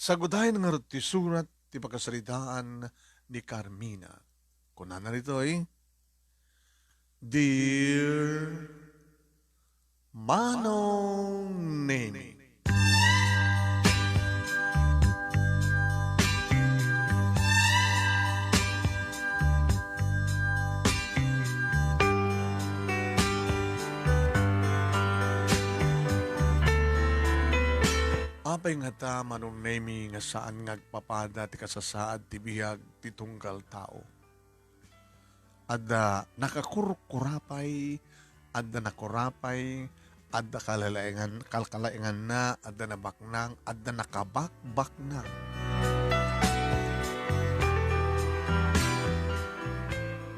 Sagudahin nga ti surat ti pagkasalitaan ni Carmina. Kuna na rito Dear Manong Nemi, apay nga ta Manong Nemi nga saan ngagpapada ti kasasaad ti bihag ti tunggal tao. Adda nakakurkurapay, adda nakurapay, adda kalkalaingan na, adda nabaknang, adda nakabakbaknang.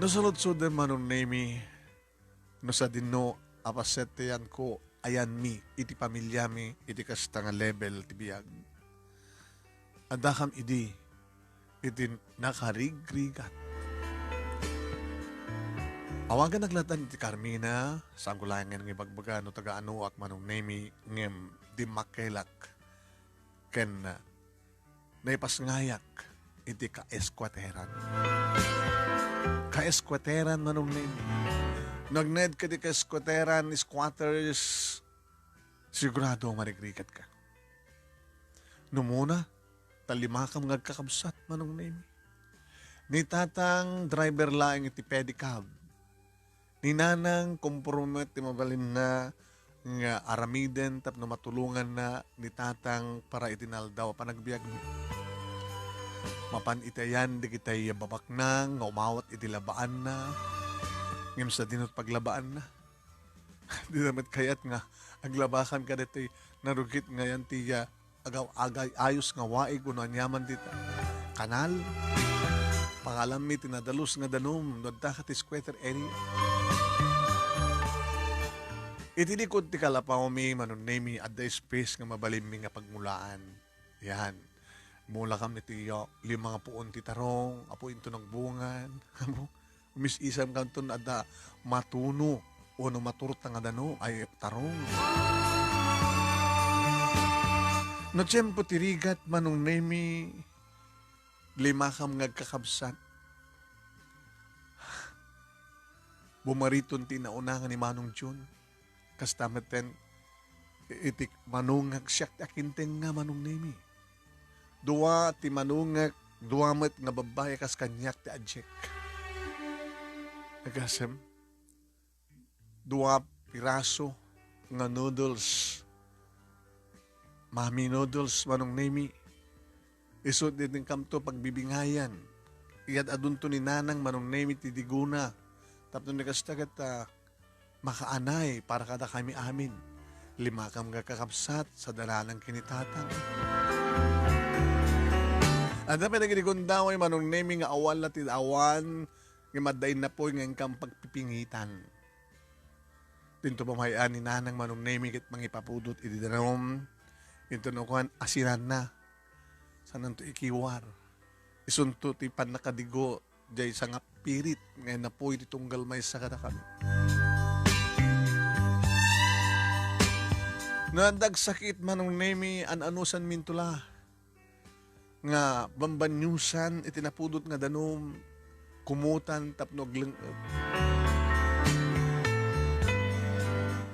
No salud Manong Nemi, no sa dinno apaseteyan ko ayan mi, iti pamilya mi, iti kasta nga level ti biyag. Adakam iti nakarigrigat. Awagan naglatan iti Carmina, sa anggulangan ng ibagbaga no taga-ano ak Manong Nemi ngem di makelak ken naipasngayak iti ka-eskwateran. Ka-eskwateran Manong Nemi. Nagned ka di ka-eskwateran, squatters, sigurado marigrigat ka. Numuna, talima kang ngagkakabsat Manong Nemi. Ni tatang driver laing iti pedicab. Ni nanang kompromet ti mabalin na nga aramiden tapno matulungan na ni tatang para itinaldaw panagbiag mi. Mapan itayan di kitay babaknang nga umawat iti labaan na ngem sa dinot paglabaan na. Di naman kayat nga aglabakan ka dito'y narugit nga yan tiya agaw-agay ayos nga waig uno anyaman dita. Kanal pangalam mi tinadalos nga danom nodda ka ti squatter area. Itinikot ti kalapaw mi Manong Nemi at the space nga mabalim mi nga pagmulaan. Yan. Mula kam ni tiyo, limang puon ti tarong, apo into nagbungan. Umis isam kanton ada matuno o no maturta nga dano ay tarong. No tiyempo tirigat Manong Nemi, lima kam ngagkakabsat. Bumariton ti naunangan ni Manong Jun. Kastameten itik manungag siyak ti akinteng nga Manong Nemi. Dua ti manungag, dua met nga babae kas kanyak ti adjek. Nagasem, dua piraso nga noodles. Mami noodles Manong Nemi. Isod din kamto pagbibingayan. Iyad adunto ni nanang Manong Nemi ti diguna. Tapno ni kastagat makaanay para kada kami amin. Lima kam kakapsat sa dalanang kinitatang. At dapat nagigundaway Manong Nemi nga awal na tidawan nga madain na po nga kang pagpipingitan. Tinto pamayan ni nanang Manong Nemi kit mangipapudot ididanom. Ito nukuhan asiran na. Sanan to ikiwar. Isunto ti pan nakadigo jay sa nga pirit ngayon na po ititunggal may sa kami. Nadag sakit Manong Nemi an-anusan mintula nga bambanyusan itinapudot nga danom kumutan tapnog lengeg.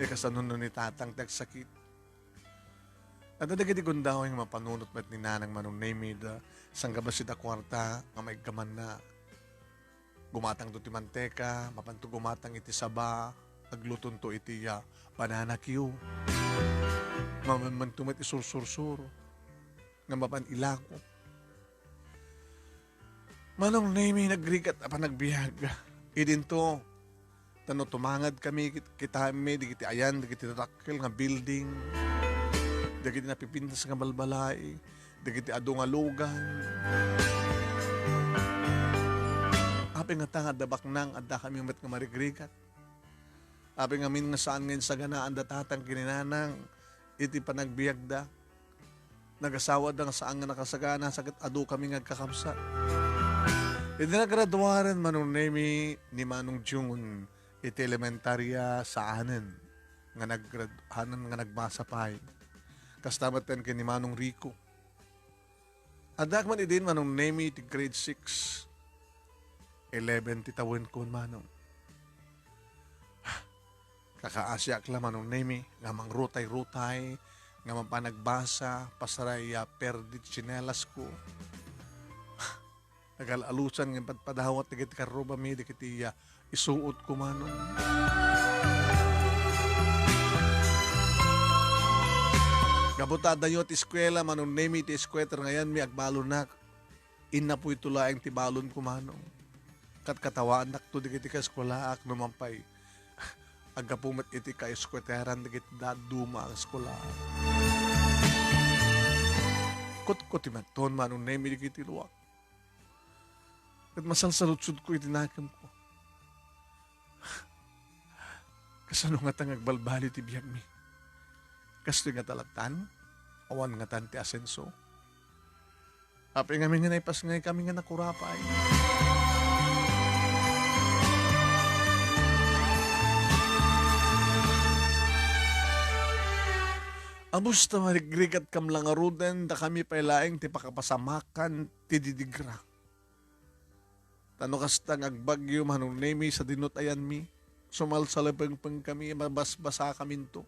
Kasanon ni tatang tag sakit. At adagadi gundaw yung mapanunot met ni nanang Manong Nemi da sanggabasid a kwarta nga may gaman na gumatang to ti manteka, mapanto gumatang iti saba, agluton to iti banana Q. Mamantumat isursur-sur nga mapan ilako. Manong Nemi nagrigat apa nagbiag. Idin to tano tumangad kami kitami di kiti ayan di kiti takil nga building. Di kiti napipintas nga balbalay. Di kiti ado nga lugan. Api nga tanga dabak nang adda kami umat nga marigrigat. Api nga min nga saan ngayon sa ganaan datatang kininanang iti panagbiag da. Nagasawa da nga saan nga nakasagana sakit ado kami ngagkakamsa. Iti nagraduaran Manong Nemi ni Manong June iti elementarya sa anen nga nagbasa pay. Kastamatan kay ni Manong Rico. Adak man idin manong nemi ti grade 6. 11 ti tawin ko manong. Kakaasyak la manong nemi, nga mang rutay-rutay, nga mang panagbasa, pasaraya perdi chinelas ko. Nagalalusan ng padahawat na kiti karoba mi, di kiti isuot ko manong. Gabutada yun ti eskwela, manong nemi ti eskweta ngayon mi agbalo na, ina po ito laing ti balon ko manong. Kat katawaan nakto di kiti ka eskwela ak numampay. Agapumat iti ka eskweteran di kiti daduma ang eskwela. Kot-kot imaton manong nemi di kiti luwak. At masalsalutsud ko itinakam ko. Kasano nga tang agbalbali ti biyag mi. Kasto nga talatan, awan nga tan ti asenso. Api nga mi nga naipas nga kami nga nakurapay. Amusta marigrigat kam lang aruden, da kami pailaing ti pakapasamakan ti didigra. Tano kasta agbagyo manong nemi sa dinutayan mi, sumalsalapeng kami, mabasbasa kami to.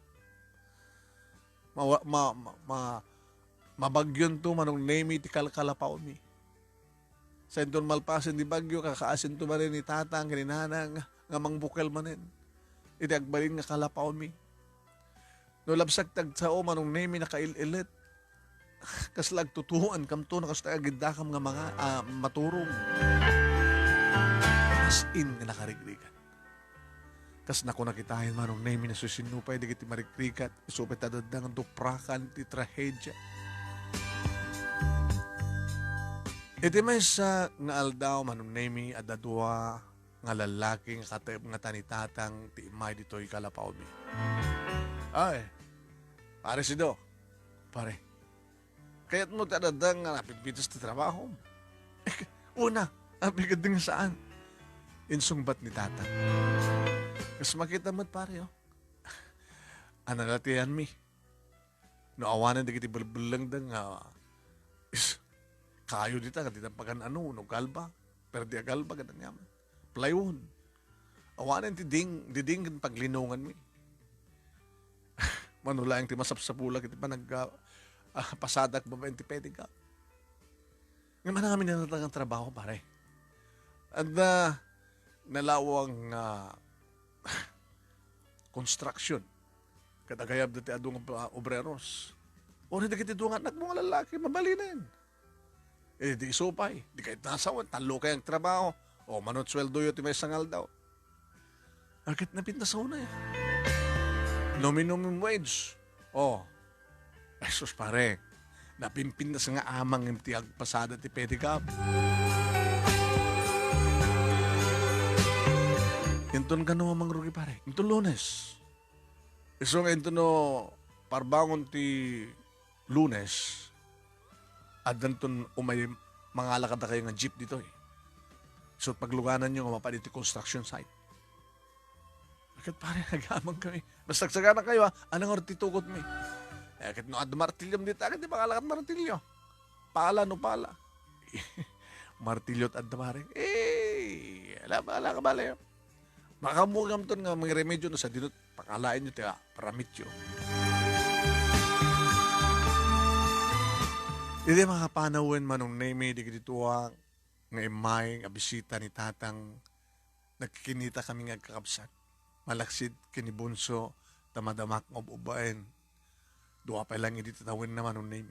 Mabagyon to manong nemi ti kalkalapaw mi. Sa inton malpasin di bagyo, kakaasin to manin ni tatang, kininanang, nga mangbukel manin. Iti agbalin nga kalapaw mi. No labsak tagtao manong nemi nakaililit. Kaslag tutuan kam to, nakasta agindakam nga mga maturong. As in nga nakarigrigan. Kas naku nakitahin manong nemi na susinupay, di kiti marigrigat, isupit adadang duprakan ti trahedya. Iti may sa nga aldaw manong nemi adadua nga lalaki nga katayab nga tanitatang ti imay dito'y kalapaw mi. Ay, pare si Do. Pare, kaya't mo tadadang nga napitpitas ti trabaho. Una, apigad din saan? Insungbat ni tatang. Kas makita mo't pare, oh. Analatihan mi. No awanan di kiti balbalang da nga kayo dita, katitang pagan no galba. Perdi a galba, ganang yaman. Plywood. Awanan ti diding paglinungan mi. Manula yung ti masapsapula, kiti pa pasadak babaeng ti pedi ka. Ngayon na kami nanatangang trabaho, pare. At nalawang construction. Kadagayab dati adong obreros. O hindi kiti doon anak mga lalaki, mabalinin. Eh di isupay, di kahit nasawan, talo kayang trabaho. O manot sweldo yun, may sangal daw. Agad na pintasaw na eh. Minimum wage. O, esos pare, napimpin na sa nga amang yung tiyag pasada ti pedicab. Inton ka no amang rugi pare. Inton Lunes. Iso nga inton no parbangon ti Lunes. At danton umay mga lakad kayo nga jeep dito eh. So pagluganan nyo nga mapalit ti construction site. Bakit pare nagamang kami? Nasagsagana na kayo ha. Anong ortitukot mi? Eh kahit no ad martilyom dito. Agad di ba kalakat martilyo? Pala no pala. Martilyo at ad pare. Ala ka bala yun. Makamugam to nga mga remedyo na sa dinot. Pakalain nyo tiya. Paramityo. Hindi makapanawin manong name di kituwa nga imay nga bisita ni tatang nagkikinita kami nga kakabsat. Malaksid kinibunso tamadamak ng ubain. Duwa pa lang hindi tatawin na manong name.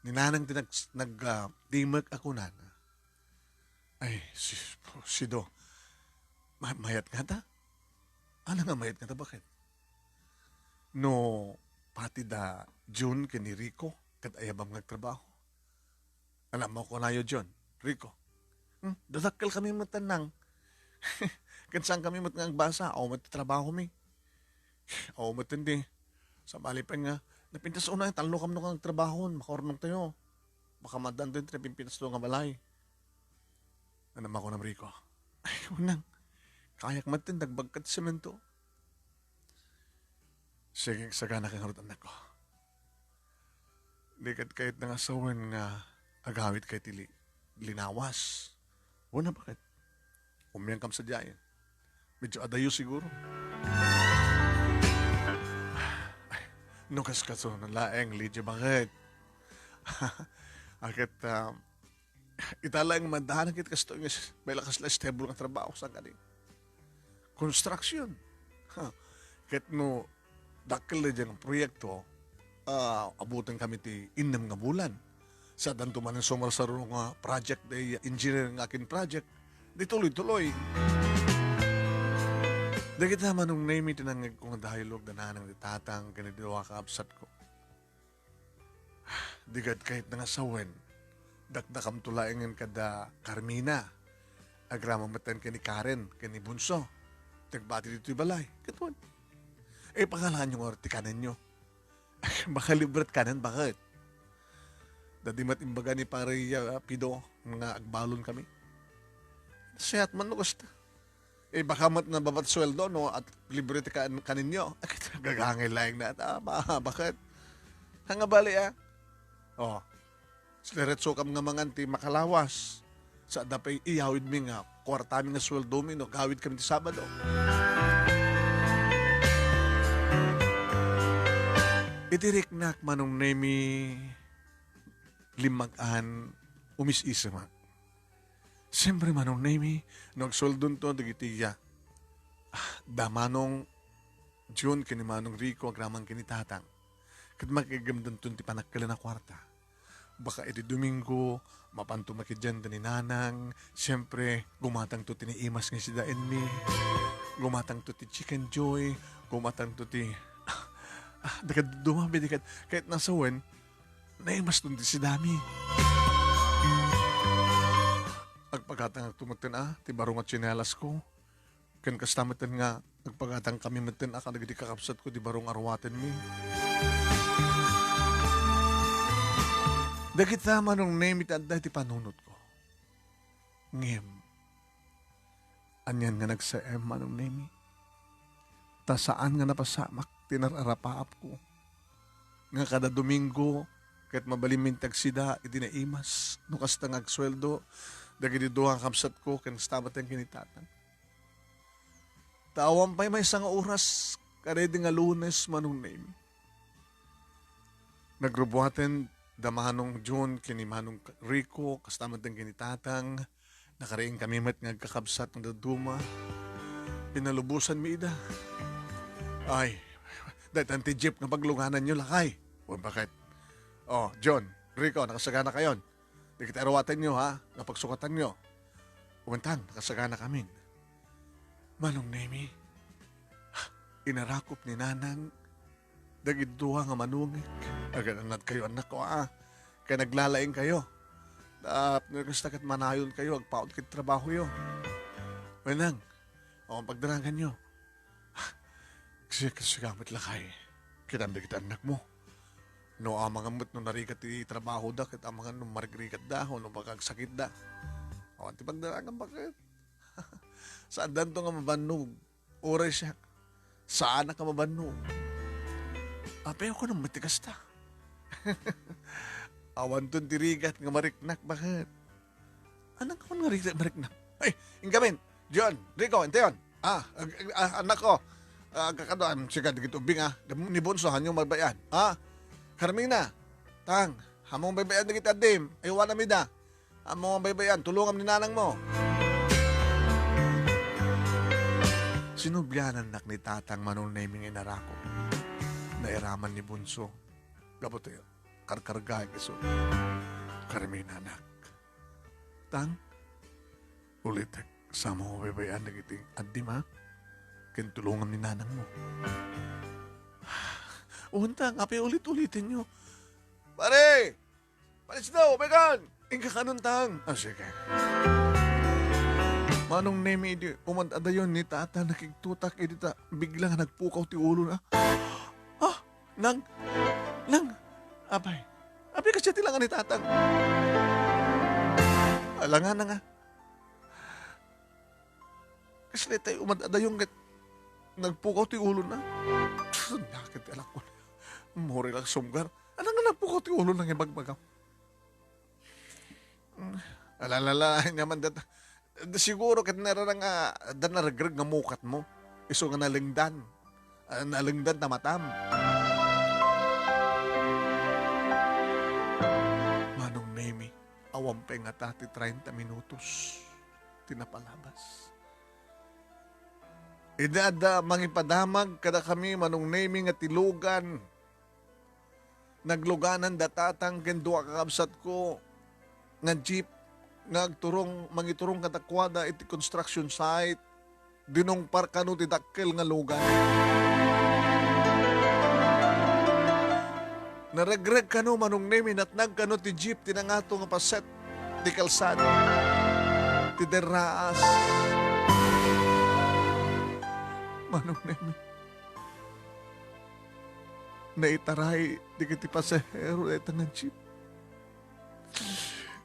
Ninanang nag-dimag ako na. Ay, si Do. Mayat ka ta? Ano nga mayat ka ta? Bakit? No, pati da June kini Rico, kat ayabang nagtrabaho. Alam mo ko na yun, John, Rico. Dadakkel kami matanang. Kan saan kami matang basa, o matitrabaho mi. O matindi. Sa balipan nga, napintas una, talo kami nung trabaho, makornong tayo. Baka madan din, pintas doon nga balay. Anam ako na, Rico. Ay, unang, kayak matin, dagbagkat semento. Sige, sagana kang harot anak ko. Di kat kahit nangasawan nga agawit kay tili linawas. Wala bakit? Umiyang kam sa diyan. Medyo adayo siguro. Nukas ka so ng laeng, Lydia, bakit? Akit, itala yung mandahan kit kasto yung may lakas la stable ng trabaho sa galing. Construction. Kit no, dakil na dyan ang proyekto, abutin kami ti inam nga bulan. Sa danto man ang sumarsaro nga project, the engineering akin project, di tuloy-tuloy. Di kita manong name itinangag ko nga dialogue na nanang ditatang kanidiwa ka absat ko. Di gad kahit nangasawen, dakdakam tulaingin kada Carmina. Agramamatan ka ni Karen, ka ni Bunso. Tagbati dito yung balay. Katuan. Pangalahan yung ortikanan nyo. Baka libret kanan, bakit? Dadimat imbaga ni pare Pido, mga agbalon kami. Siyat man no gusto. Baka mat na babat sweldo, no? At libre ka kaninyo. Gagangay lang na. Bakit? Hanga bali, Oh. Sileretso kam nga manganti makalawas. Sa dapay iyawid mi nga, kwarta mi nga sweldo mi, no? Gawid kami ti Sabado. Itiriknak manong nemi limagan umis-isama. Siyempre manong nemi, nagsoldon to, dagitiya. Damanong June, kini manong Rico, agramang kinitatang. Kat makigamdan to ti panakala na kwarta. Baka iti Domingo, mapanto makidyan ni Nanang, siyempre, gumatang to tiniimas nga si Daen mi, gumatang to ti Chicken Joy, gumatang to ti, dakad dumabi, dakad, kahit nasa wen, naimas to si Dami. Agpagatang tumatin ti barong at sinelas ko, kan kastamatan nga, agpagatang kami matin kalagadi kakapsat ko, di barong arwaten mi. Dagit tama nung name it at ti panunot ko. Ngem. Anyan nga nagsaem manong name. Ta saan nga napasamak tinararapaap ko. Nga kada Domingo, kahit mabaliming tagsida, itinaimas. Nukas tang agsweldo, dagiti duhang kapsat ko, kanastamat ang kinitatan. Tawang pa'y may isang oras, karedi nga Lunes manong name. Nagrubuhaten, damanong June, kini manong Rico, kastamat ng kinitatang, nakaraing kami mat ngagkakabsat ng daduma, pinalubusan mi ida. Ay, dahil anti jeep nga paglunganan nyo lakay. O bakit? Oh, John, Rico, nakasagana kayon. Di kita arawatan nyo ha, napagsukatan nyo. Umantang, nakasagana kami. Manong Nemi, inarakop ni Nanang, dagid duha nga manungik. Agananat kayo anak ko Kaya naglalaing kayo. Nagastakat manayon kayo. Agpaot kit trabaho yo. Manang. O ang pagdarangan nyo. Kasi gamit lakay. Kitanda kita anak mo. No mga mo't no narikat ti trabaho da. Kita mga no marigrikat da. O no pagagsakit da. O ti pagdarangan bakit? Saan danto nga mabanog? Oray siya. Saan ka mabanog? Apayo ko nang matigas ta. Awan ton tirigat nga mariknak, bakit? Anak ko nga mariknak. Ay, ingamin, John, Rico, ente yun. Anak ko, kakadaan, siya dito ubing ni Bonso, hanyong magbayan. Carmina, tang, hamong baybayan na kita, Dim. Aywan na mida. Hamong baybayan, tulungan ni Nanang mo. Sinubyanan nak ni Tatang manong naming inarako. Nairaman ni Bunso. Gabote, karkargay kaso. Carmina anak. Tang, ulit sama mo baybayan na kiting adim Kintulungan ni Nanang mo. Untang, api ulit-ulitin nyo. Pare! Palis daw, megan! Ingka kanuntang. Sige. Manong nemi di umandada yun ni Tata nakigtutak edita biglang nagpukaw ti ulo na. Nang, abay kasi tilangan ni Tatang. Alangan na nga. Kasi tayo umandada yung nagpukaw ti ulo na. Nakit alak ko na. Mori lang sumgar. Anong nga po ko ti ulo ng ibagbagaw? Alalala, naman dat. Siguro kat nara nga, dan naragrag nga mukat mo. Iso nga nalingdan. Nalingdan na matam. Manong Nemi, awampe nga tati 30 minutos. Tinapalabas. Idada mangipadamag kada kami manong Nemi nga tilugan. Nagluganan datatang kendua kakabsat ko nga jeep mangiturong katakwada iti construction site dinong parkano ti dakkel nga lugan. Naregreg kano manong Nemi natnag kano ti jeep tinangato nga paset ti kalsada ti deraas. Manong Nemi naitaray di kiti pasahero ito nga jeep.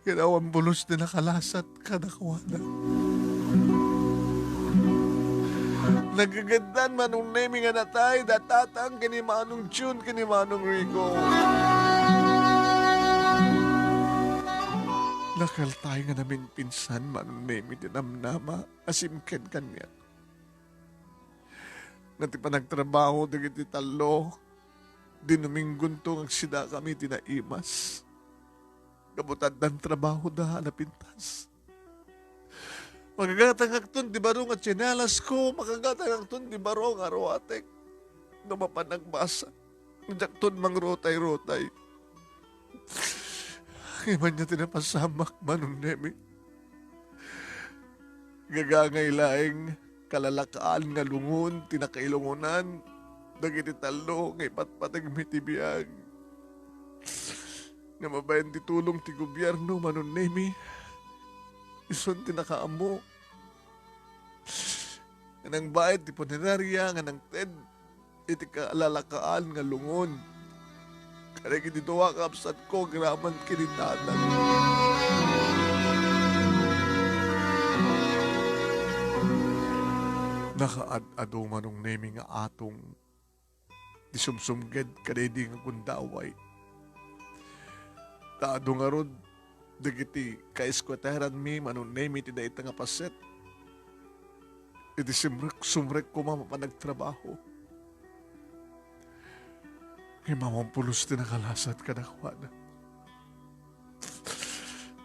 Kinawang bulos din nakalasat kadakwana. Nagagandan manong Nemi nga natay datatang kini manong June kini manong Rico. Nakaltay nga namin pinsan manong Nemi dinamnama asimken kanya. Nati pa nagtrabaho dagiti talo dinuminggon tong agsida kami tinaimas. Kabutad ng trabaho na napintas. Magagatang akton di barong at tsinelas ko, magagatang akton di barong arawatek. Namapan ang basa. Najakton mang rotay-rotay. Iman niya tinapasamak manong Nemi. Gagangay laing kalalakaan nga lungon, tinakailungunan, dagiti talo, ngay patpatag mitibiyag. Nga mabayan ti tulong ti gobyerno manong Nemi. Ison tinakaamo. Nga nang bayad ti punerarya, nga nang TED, iti kaalalakaan nga lungon. Kaya kiti tuwa kapsat ko, graman kinitatan. Nakaad-ado manong Nemi nga atong di sumsumged kadedi nga kundaway. Taado nga rod, dagiti kaeskwateran mi, manong Nemi ti daita nga paset. Iti sumrek ko mamapanagtrabaho. Ngay mamampulos ti nakalasat kadakwana.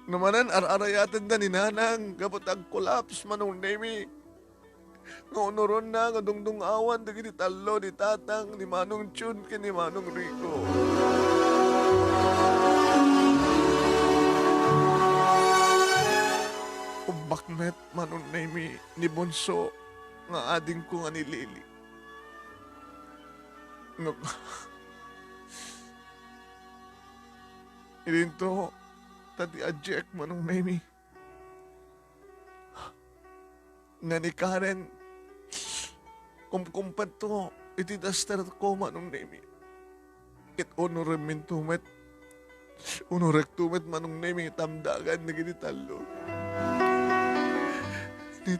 Namanan ar-arayatan na ni Nanang, kapot ang collapse manong Nemi. Nga unuron na, nga dungdung awan, dagiti talo ni Tatang, ni Manong Chun, ni Manong Rico. Bakmet manong Nemi ni Bonso nga ading ko nga ni Lili. Ilinto, tati adjek manong Nemi. Nga ni Karen, kumkumpat to, iti daster ko manong Nemi. It honorem tumet, honorek tumet manong Nemi tamdagan na ginitalo. Ni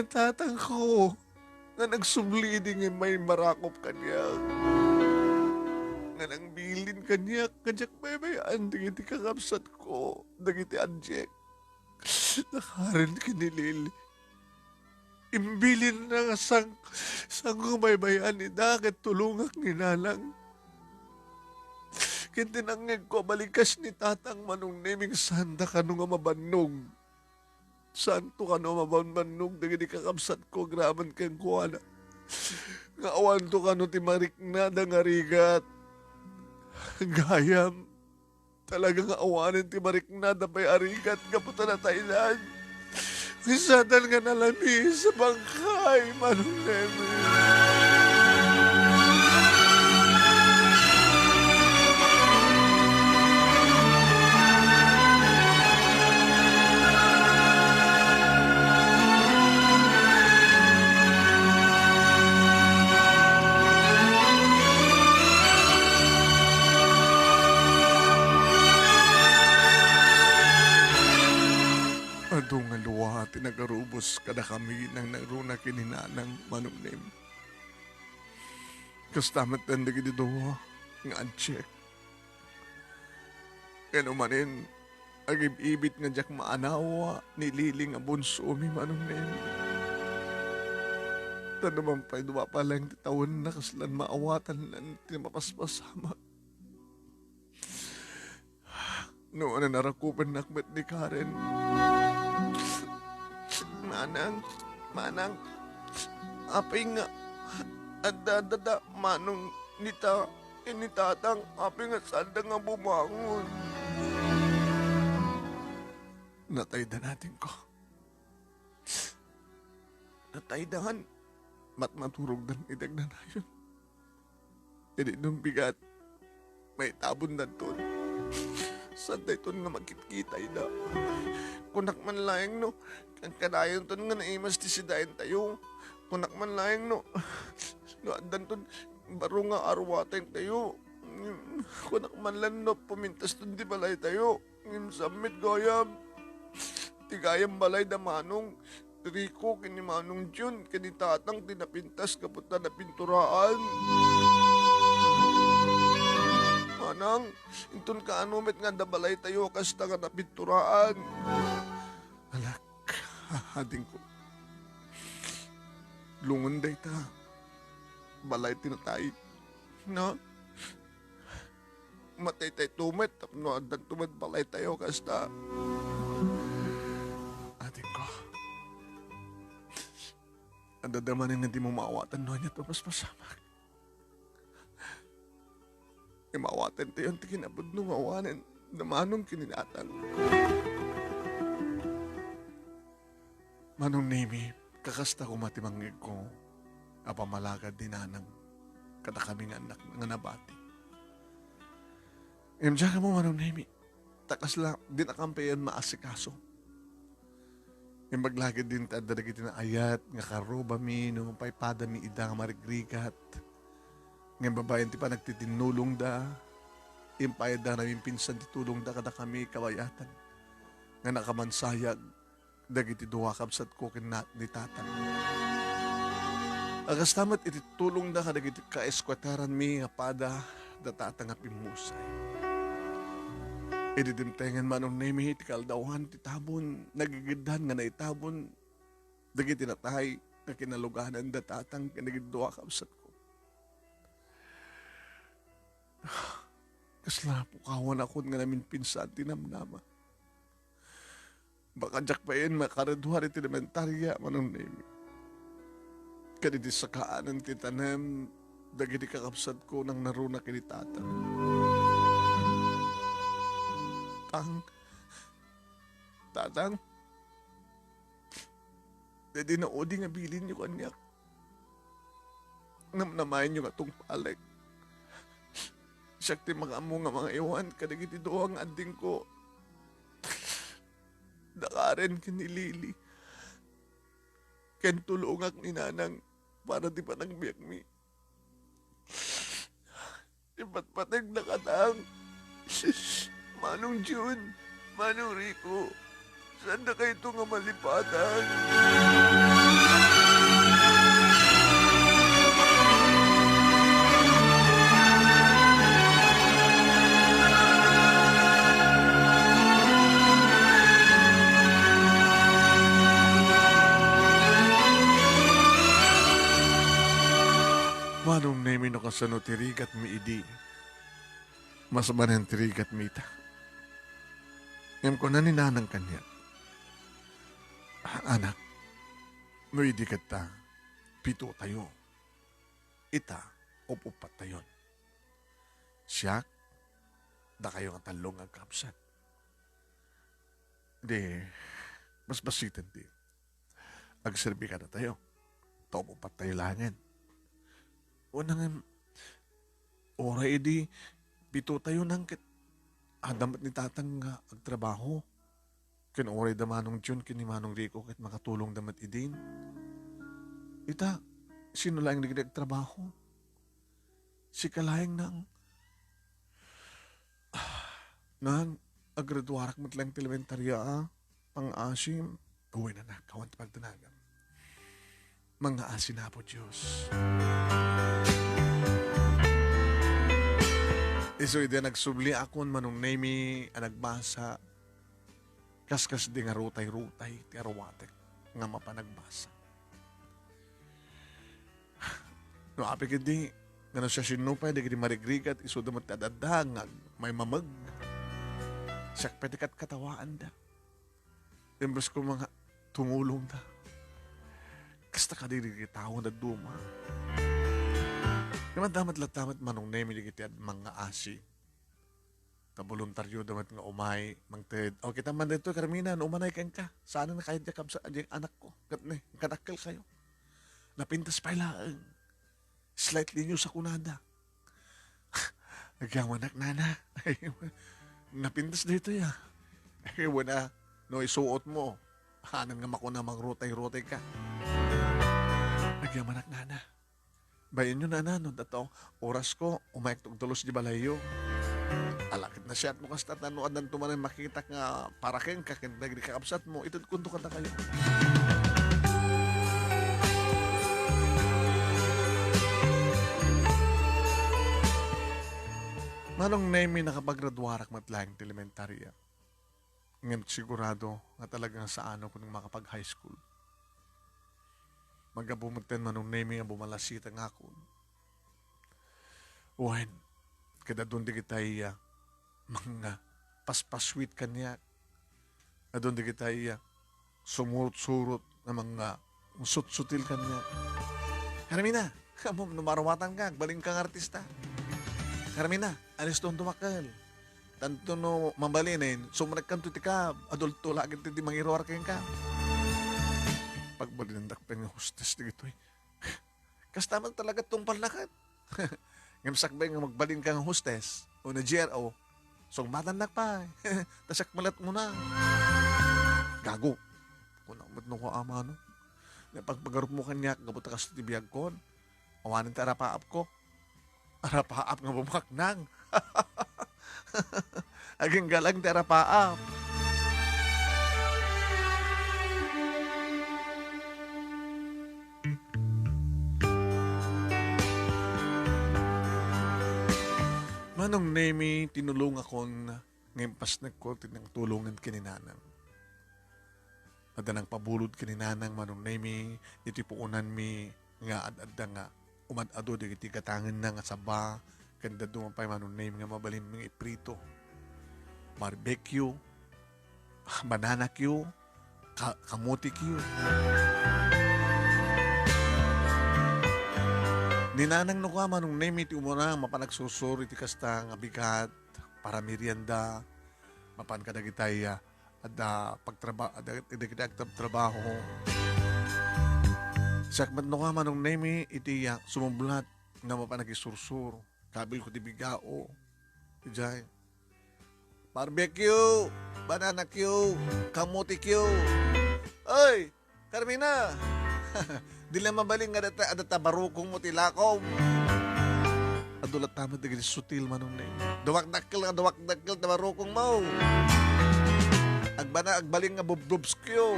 tatang ko nga nagsubleeding may marakop kanya. Nga nang bilin kanya, kanyak baybayan, dagiti kakapsat ko, dagiti adjek. Nakarin kinilil. Imbilin na nga sang kumaybayan ni Dagat tulungak ni Nanang. Kintinangig ko balikas ni Tatang manong Neming sanda kano nga mabannog. Santo kano mabannog dagiti kakabsat ko graman kang kuwana. Nga awan to kano ti marikna da nga rigat. Gayam. Talagang awanin ti marikna da pa'y arigat kaputa na tainan. Isatan nga nalami sa bangkay manong Neming. Ado nga luwa, tinagarubos kada kami nang naruna kininanang manong Nemi. Kastamat ang dagi dito nga uncheck. Kaya manin, agib-ibit nga jak maanawa, nililing nga bunso mi manong nemi. Tanaman pa'y duwa pa lang titawon na kaslan maawatan lang tinapapaspasama. Noon na narakupan nakmet ni Karen. Manang, apay nga, adadada, manong initatang, apay nga sada nga bumangon. Natayda natin ko. Nataydahan, maturog dan idag na nayon. Jadi nung bigat, may tabon na ton. Saan tayo ton nga magkit-kitay na. Kunak man laing no, ang kanayon ton nga naimas ti sidayin tayo. Kunak man laing no, andan ton, baro nga arwatain tayo. Kunak man lang no, pumintas ton di balay tayo. Samit gayam. Tigayam balay da manong. Rico, kini manong Jun, kini tatang tinapintas kaputa na pinturaan. Manang, inton ka anumet nga dabalay tayo kasta nga napinturaan. Alak, hahading ko. Lungon day ta. Balay tinatay. No? Matay tayo tumet, tapno adan tumet balay tayo kasta. Ading ko. Ang dadamanin na di mo maawatan no niya paspasama. Imawatan tayo ang tikinabod nung awanan na manong kininatang. Manong Nemi, kakasta ko matimanggig ko apamalagad dinanang kada kaming anak nga nabati. Diyan ka mo Manong Nemi, takas lang, din akampayan maasikaso. Yung maglagad din tadadagit na ayat, nga karoba mi, nung paypada mi ida nga marigrigat. Ngayon babayan ti pa nagtitinulong da, yung payad da namin pinsan titulong da kada kami kabayatan. Nga nakamansayag, dagiti duwa kabsat ko kinat ni tatang. Agas tamat ititulong da kadagiti kaeskwataran mi nga pada da tatang nga pimusay. Ididimtengan manong Nemi, ti kaldawan, ti tabon, nagigidhan nga naitabon, dagiti natay, nga kinaluganan da tatang, kinagidwa kabsat ko. Kasla po kawan ako nga namin pinsan, tinamnama. Baka jak pa yun, makaraduhan iti elementarya, manong Nemi. Kaniti sakaanan ti tanem, dagiti kakabsat ko nang naruna kini tatang. Tatang, dadi na odi nga bilin nyo kanyak. Namnamayan nyo nga tong palek. Siyak ti makamo nga mga iwan, kadagiti doang anding ko. Dakaren kinilili. Ken tulungak ni nanang para di pa nang biyak mi. Iba't patag nakatang. Manong Jun, Manong Rico, saan na kayo ito nga malipatan? Manong Nemi no kasano tirigat mi idi, mas manen tirigat mi ita. Ngayon ko na ninanang kanya. Anak, no idi kita, pito tayo. Ita, upupat tayo. Siyak, da kayo ang talong ang kapsat. Di, mas basitan di. Agserbi ka na tayo. Upupat tayo langin. Unang, oray di, pito tayo nang damat ni tatang nga agtrabaho. Kinuoray da manong Jun, kini manong Rico, kahit makatulong damat idin. Ita, sino lang nagtrabaho? Si kalayang nang agraduarak matlang elementarya, pang-asim, uwi na kawan pagdanagan. Mga asin na po, Diyos. Iso ida nagsubli akon manong name ang nagbasa. Kaskas di nga rutay-rutay ti arwatek nga mapanagbasa. No api kidi nga siya sinupay di kidi marigrigat iso damat tadadangag may mamag. Siya pedikat katawaan da. Imbes ko mga tumulong da. Kasta ka di tao na duma. Naman damat manong name di kiti mga asi. Ta voluntaryo damat nga umay mangted. O kita man dito Carmina, umanay kang ka. Sana na kahit yakab sa anak ko. Kat ne, kadakkel kayo. Napintas pa ilaan. Slightly nyo sa kunada. Nagyawanak nana. Napintas dito ya. Wala, no isuot mo. Hanan nga mako na magrutay-rutay ka. Nagyamanak nana. Bayan nyo nana, no dato. Oras ko, umayag tulos di balayo. Alakit na siya at mukas tatanuan ng tumanan makita nga para keng kakindagri kakabsat mo. Ito kunto ka na kayo. Manong name nakapagradwarak matlaing ti elementarya. Ngayon sigurado nga talagang sa ano kung makapag-high school. Magabumagten manong name nga bumalasita nga ako. Uwen, kada doon di kita mga paspasweet kanya. Doon di kita sumurot-surot na mga sut-sutil kanya. Carmina, numarawatan ka, baling kang artista. Carmina, alis doon tumakal. Tanto no mambalinin, sumanak kan tutikab, adulto lagi ti mangiruar kayong ka. Pagbalindak pa yung hostess di gito Kastaman talaga tumpal na kan. Ngamsakbay nga magbalin kang hostess o na GRO, so matanak pa. Tasak malat mo na. Gago. Kung nakamot nung ko ama no. Pagpagarup mo kanya, gabuta ka sa tibiyag ko. Awanin ta arapaap ko. Arapaap nga bumaknang. Aging galang ta arapaap. Manong name tinulong akong ngimpas nagko tinang tulungan kininanang. Ada nang pabulod kininanang manong name itipuunan mi nga ad-adda nga umad-ado di iti katangan na nga saba kanda dumapay manong name nga mabalin mi iprito. Barbecue, banana Q, kamuti Q. Ninanang no ka manong name iti umurang mapanagsusur iti kasta nga bigat para merienda mapan kada kitay ada pagtrabaho ada kita trabaho. Sakmat no ka manong name iti sumublat nga mapanagisursur kabil ko ti bigao. Ijay. Barbecue, banana Q, kamuti Q. Oy, Carmina. Dila mabaling nga adata barukong mo tilakom. Adulat tama di sutil manong na dawak-dakil na barukong mo. Agbaling nga bubskyo.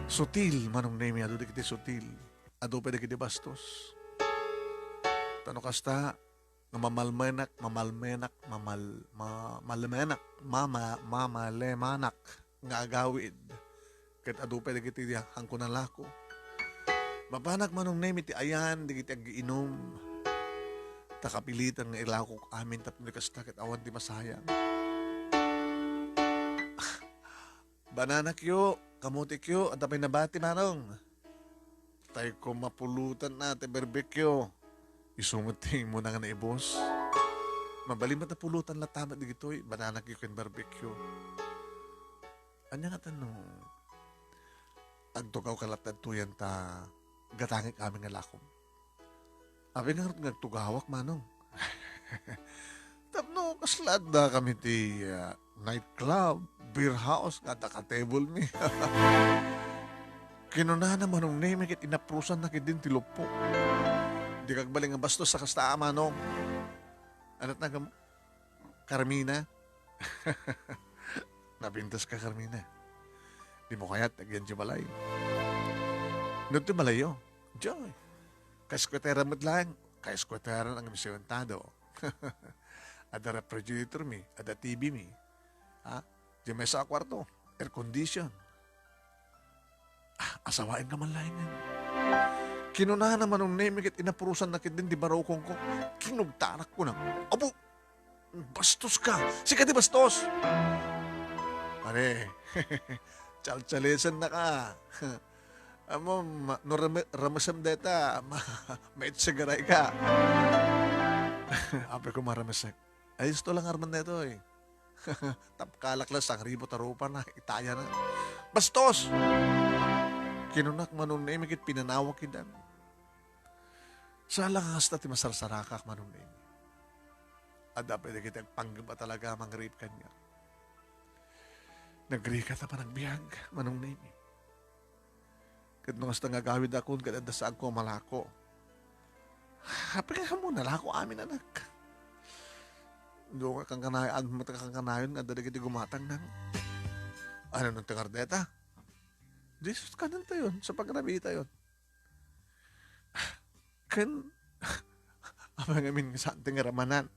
Sutil manong na adu di kiti sutil. Adu pa di kiti bastos. Tano kasta nga mamalmenak nga agawid. Kat adu pa dagiti hangko na lako. Mabanak manong name iti ayan, dagiti agiinom. Takapilitan nga ilako amin tapno kasta kat awan di masayang. Banana kyo, kamuti kyo, at apay nabati manong. Tay ko mapulutan natin barbecue. Isunguting mo na nga naibos. Mabalim na pulutan na tama digitoy, banana kyo ken barbecue. Anya nga tanong, agtugaw kalatad tuyan ta gatangik kami nga lakom. Abi nga nagtugawak manong. Tapno kaslad na kami ti nightclub, beer house, nga ka-table mi. Kinuna na manong name kit inaprusan na kit din ti lupo. Di kagbaling nga bastos sa kasta manong. Anat na Carmina. Nabintas ka Carmina. Di mo kaya't agyan di balay. Nung ti balayo, Joy. Kaeskwetera mo't lang. Kaeskwetera ang misyentado. Ada refrigerator mi, ada TV mi. Ha? Diyan may sa kwarto, air condition. Asawain ka man lain yan. Kinunahan naman nung name kit inapurusan na kit din di barokong ko. Kinugtarak ko na. Abo, bastos ka. Sika di bastos. Pare, tsaltsalisan na ka. Amo, no ramasam deta, mait sigaray ka. Ape ko maramasak. Ay, gusto lang arman neto eh. Tapkalaklas ang ribo tarupa na, itaya na. Bastos! Kinunak manun na imikit pinanawak kidan. Salang hasta ti masarsarakak manun na imi. Ada pwede kita panggaba talaga mangrip kanya. Nagri ka ta pa nagbiag manun na imi. Kat nung hasta nga gawid akon kadanda sa ako malako. Hapi ka muna lako amin anak. Doon ka kang kanayon, mata kang kanayon nga dali kiti gumatang nang. Ano nung tangardeta? Jesus ka nang tayon, sa pagrabita yun. Kan, apa ngamin sa ating ramanan.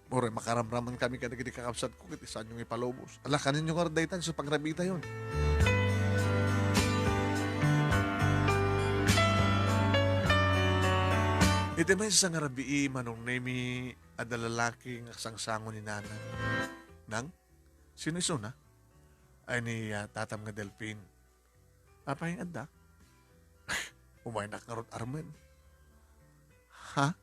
Mure, makaramraman kami kada kiti kakapsat ko, kiti saan yung ipalobos. Ala, kanin yung kardaitan sa pagrabita yun. Iti may isang arabii manong nemi ada lalaking sangsango ni nanan. Nang? Sino iso na? Ay ni tatam nga Delphin. Apa yung anda? Umay nakarot armen. Ha?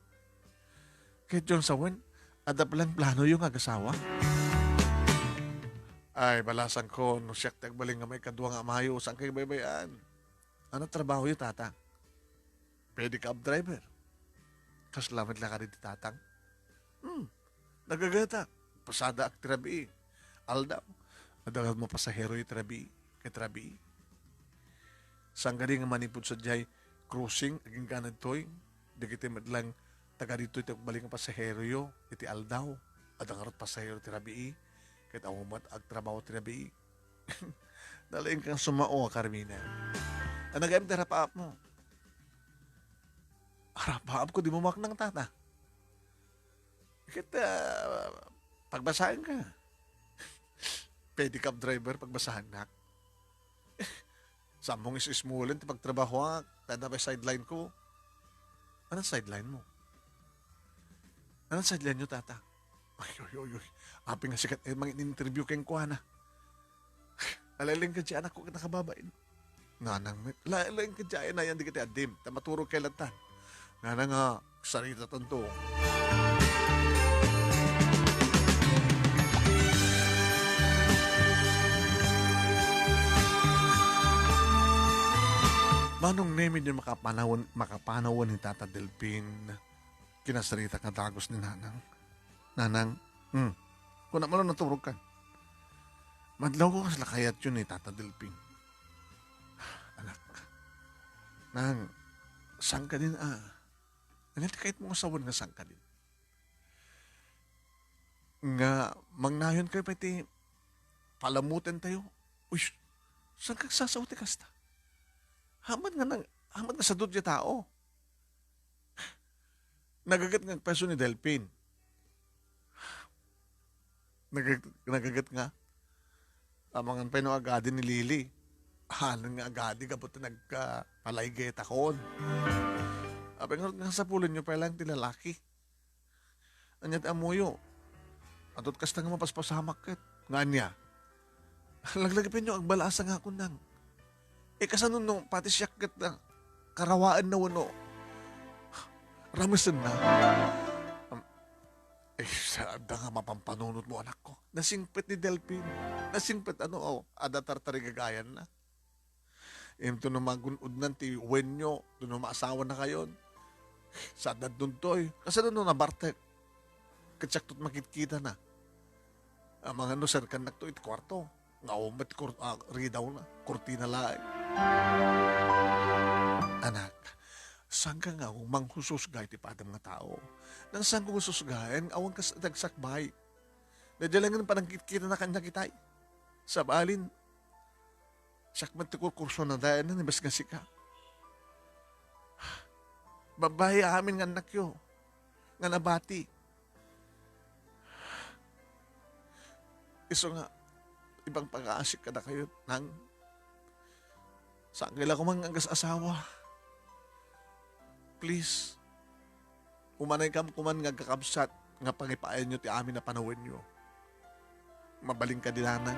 Kahit yung sawan, ada palang plano yung agasawa? Ay, balasan ko, no siyak tagbaling nga may kadwa nga mayo, saan kayo baybayan? Ano trabaho yung tata? Pedicab driver. Kaslamit lang ka rin tatang. Nagagata. Pasada ak tirabi. Aldaw. Adagal mo pasahero yung tirabi. Kay tirabi. Sanggali nga manipod sa jay cruising. Aging ganad to'y. Di kita madlang taga dito ito balik ang pasahero yo. Iti aldaw. Adangarot pasahero tirabi. Kaya tawumat ag trabaho tirabi. Dalaing kang sumao, Carmina. Nag-aim terapaap mo. Harap ko, di mo maknang tata. Kita, pagbasahin ka. Pedicab driver, pagbasahin na. Samong is-ismulin, pagtrabaho nga, tada pa sideline ko. Anong sideline mo? Anong sideline nyo, tata? Ay. Api nga sikat, mga in-interview keng kuha na. Alaling ka dyan, ako nakababain. Nanang, alaling ka dyan, na yan, di kita adim. Tamaturo kay latan. Nga nga, sarita tanto. Manong nemi din makapanawon ni Tata Delphin. Kinasarita ka dagos ni Nanang. Nanang, kung naman lang naturog ka. Madlaw ko kasla kayat yun ni Tata Delphin. Anak, nang, sang ka din Ngayon, kahit mo asawan nga sang ka din. Nga, mangnayon kayo pati palamutin tayo. Uy, saan kang sasawti kasta? Hamad nga sa dudya tao. Nagagat nga peso ni Delphin. Nagagat nga. Amangan pa no agadi ni Lily. Hanan nga agadi kapot na nagpalaygeta kon. Apeng nga sa pulin nyo pa lang tilalaki. Anyat amuyo. Atot kasta nga mapaspasamak ket. Nga niya. Laglagipin nyo, agbalasa nga ako nang. Kasano no, pati siyak ket na karawaan na wano. Ramasan na. Saada nga mapampanunod mo anak ko. Nasingpit ni Delphin. Nasingpit ada tartari gagayan na. Ito na magunod nan ti wenyo. Doon na maasawa na kayon. Sa dad dun to'y. Kasi doon na bartek. Katsak to't makikita na. Mga serkan na to iti kwarto. Nga umat ridaw na. Kurtina laing. Anak, saan ka nga manghususgay ti padang nga tao? Nang saan ko hususgayan, awang ka nagsakbay. Nadyalangan pa ng kita na kanya kitay. Sa balin, sakmat ti kurso na dahil na nibas nga sika. Babae amin nga anak yo. nga nabati. Iso nga, ibang pag-aasik ka na kayo nang sa angkila ko mang anggas asawa. Please, umanay kam kuman nga kakabsat nga pangipayan nyo ti amin na panawin nyo. Mabaling ka dilanan.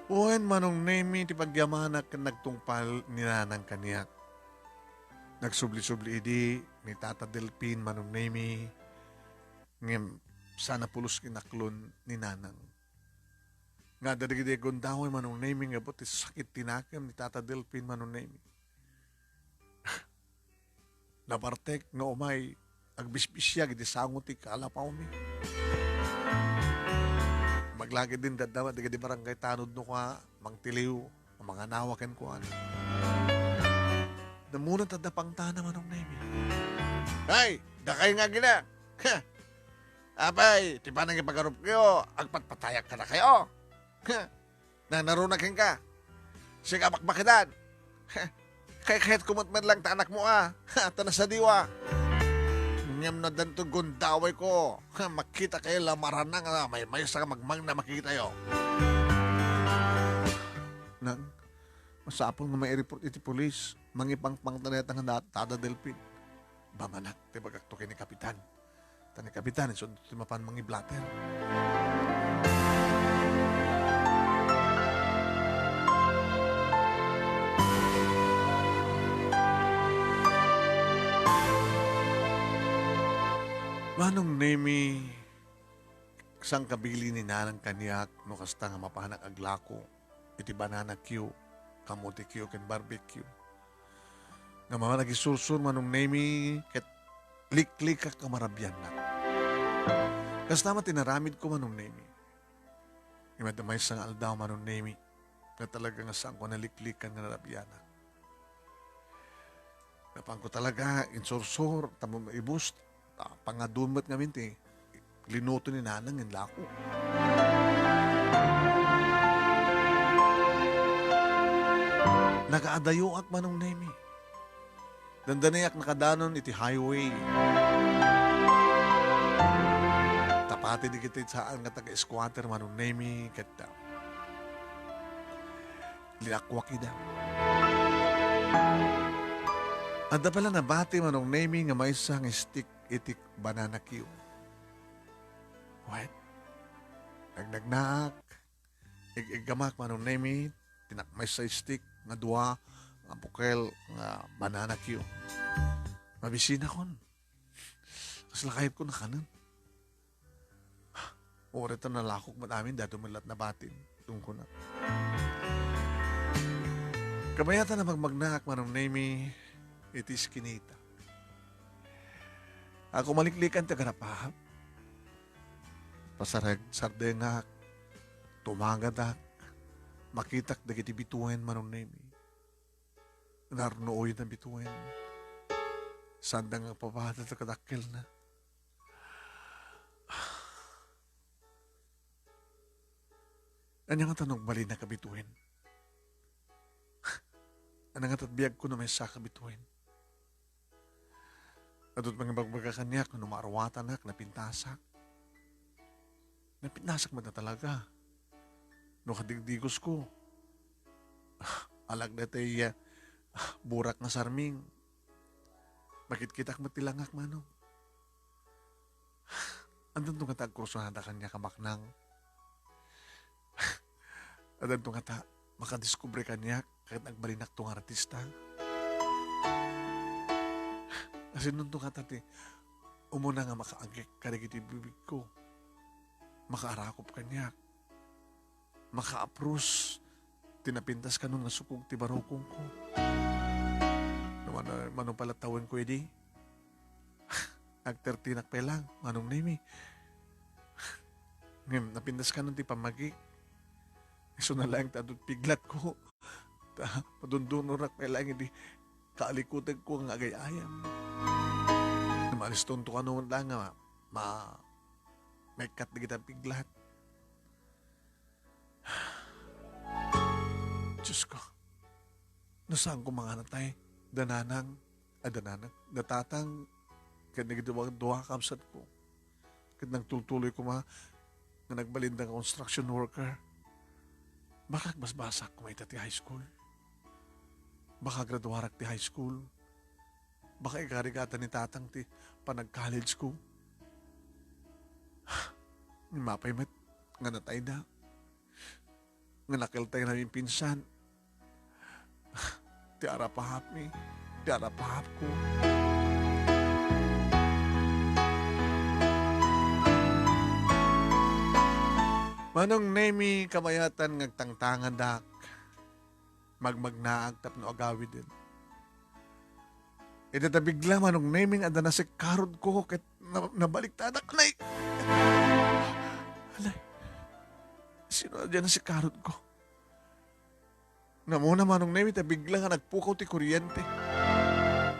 Uwan manong nemi ti pagyamanak kan nagtungpal ninanang kaniyak. Nagsubli-subli idi ni Tata Delpin manong nemi ngem sana pulos kinaklon ni nanang. Nga darigidi gondahoy manong nemi nga buti sakit tinakem ni Tata Delpin manong nemi. Napartek nga umay agbisbisya gidi sangot ti kalapaw mi. Maglagi din dadama di barangay tanod no ka mangtiliw ang mga nawaken ko ano. Namunot at dapang tana manong nemi. Ay, dakay nga gina. Apay, di ba nang ipagarup kayo, agpatpatayak ka na kayo. Na narunakin ka. Sige bakbakidan. Kahit kumutman lang ta anak mo tanas sa diwa. Ngam na danto gundaway ko. Makita kayo lamaran na nga. May sa magmang na makikita yo. Nang, masapong nga may report iti polis. Mangipang-pang tanetang nga Tata Delpin. Bamanak, tibagakto ni Kapitan. Tani Kapitan, so timapan mangiblater. Manong nemi sang kabili ni nanang kaniyak no kasta nga mapahanak aglako iti banana Q, kamote Q, ken barbecue. Nga mga nagisulsur manong nemi ket liklik ka kamarabyan na. Kasta matinaramid ko manong nemi. Imadamay sang aldaw manong nemi na talaga nga saan ko naliklikan nga narabyan na. Napang ko talaga insursur, tamo maibust, pangadumot nga minti, linuto ni nanang yung lako. Nakaadayo at manong nemi. Dandanayak nakadanon iti highway. Tapati di kita saan nga taga-squatter manong nemi kata. Liakwak ida. Anda pala nabati manong nemi nga may isang stick itik banana Q. What? Nagnaak. Igamak manong nemi. Tinakmay sa stick nga dua nga bukel nga banana Q. Mabisina kon. Kas lakayip ko na kanan. Ore ito nalakok madamin dato malat na batin. Tungko na. Kabayatan na magmagnaak manong nemi itis kinita. Ako maliklikan taga napahap. Pasarag sardengak, tumagadak, makitak dagiti bituin manong nemi. Narnooy na bituin. Sandang ang papahata sa kadakil na. Ano nga tanong bali na kabituin? Ano nga tatbiyag ko na may sakabituin? Adot mga bagbagakanyak, no maarwatanak, napintasak. Napintasak mo na talaga. No kadigdigos ko. Alag na tayo, burak na sarming. Bakit kitak matilangak manong? Andun itong kata kursuhan na kanya kamaknang. Andun itong kata makadiskubre kanya kahit nagbalinak itong artista. Kasi nung itong kata umuna nga makaagik karigit ibibig ko. Makaarakop kanya. Maka-approve. Tinapintas ka nung nasukog ti barokong ko. Manong pala tawin ko edi. Nag-13 pelang. Manong nemi. Ngayon, napintas ka nung ti pamagik. So na lang tadot piglat ko. Padunduno rak pelang edi. Kaalikutan ko ang agay-ayam. maalis tunto ka noon lang nga, may kat na kita piglat. Diyos ko, nasaan ko mga natay? Dananang, natatang, kad nagdawag duha kamsat ko. Kad nagtultuloy ko nga nagbalindang construction worker. Baka mas basak ko may tati high school. Baka graduarak ti high school. Baka ikarigata ni tatang ti panag-college ko. Mapay met, nga natay na. Nga nakiltay namin pinsan. Ti arapahap mi. Ti arapahap ko. Manong nemi kamayatan ngagtangtangan dak. Magmagnaag tapno agawi din. Bigla manong naming ada na si karod ko ket nabalik tadak. Alay! Sino na dyan na si karod ko? Namuna manong nemi bigla nga nagpukaw ti kuryente.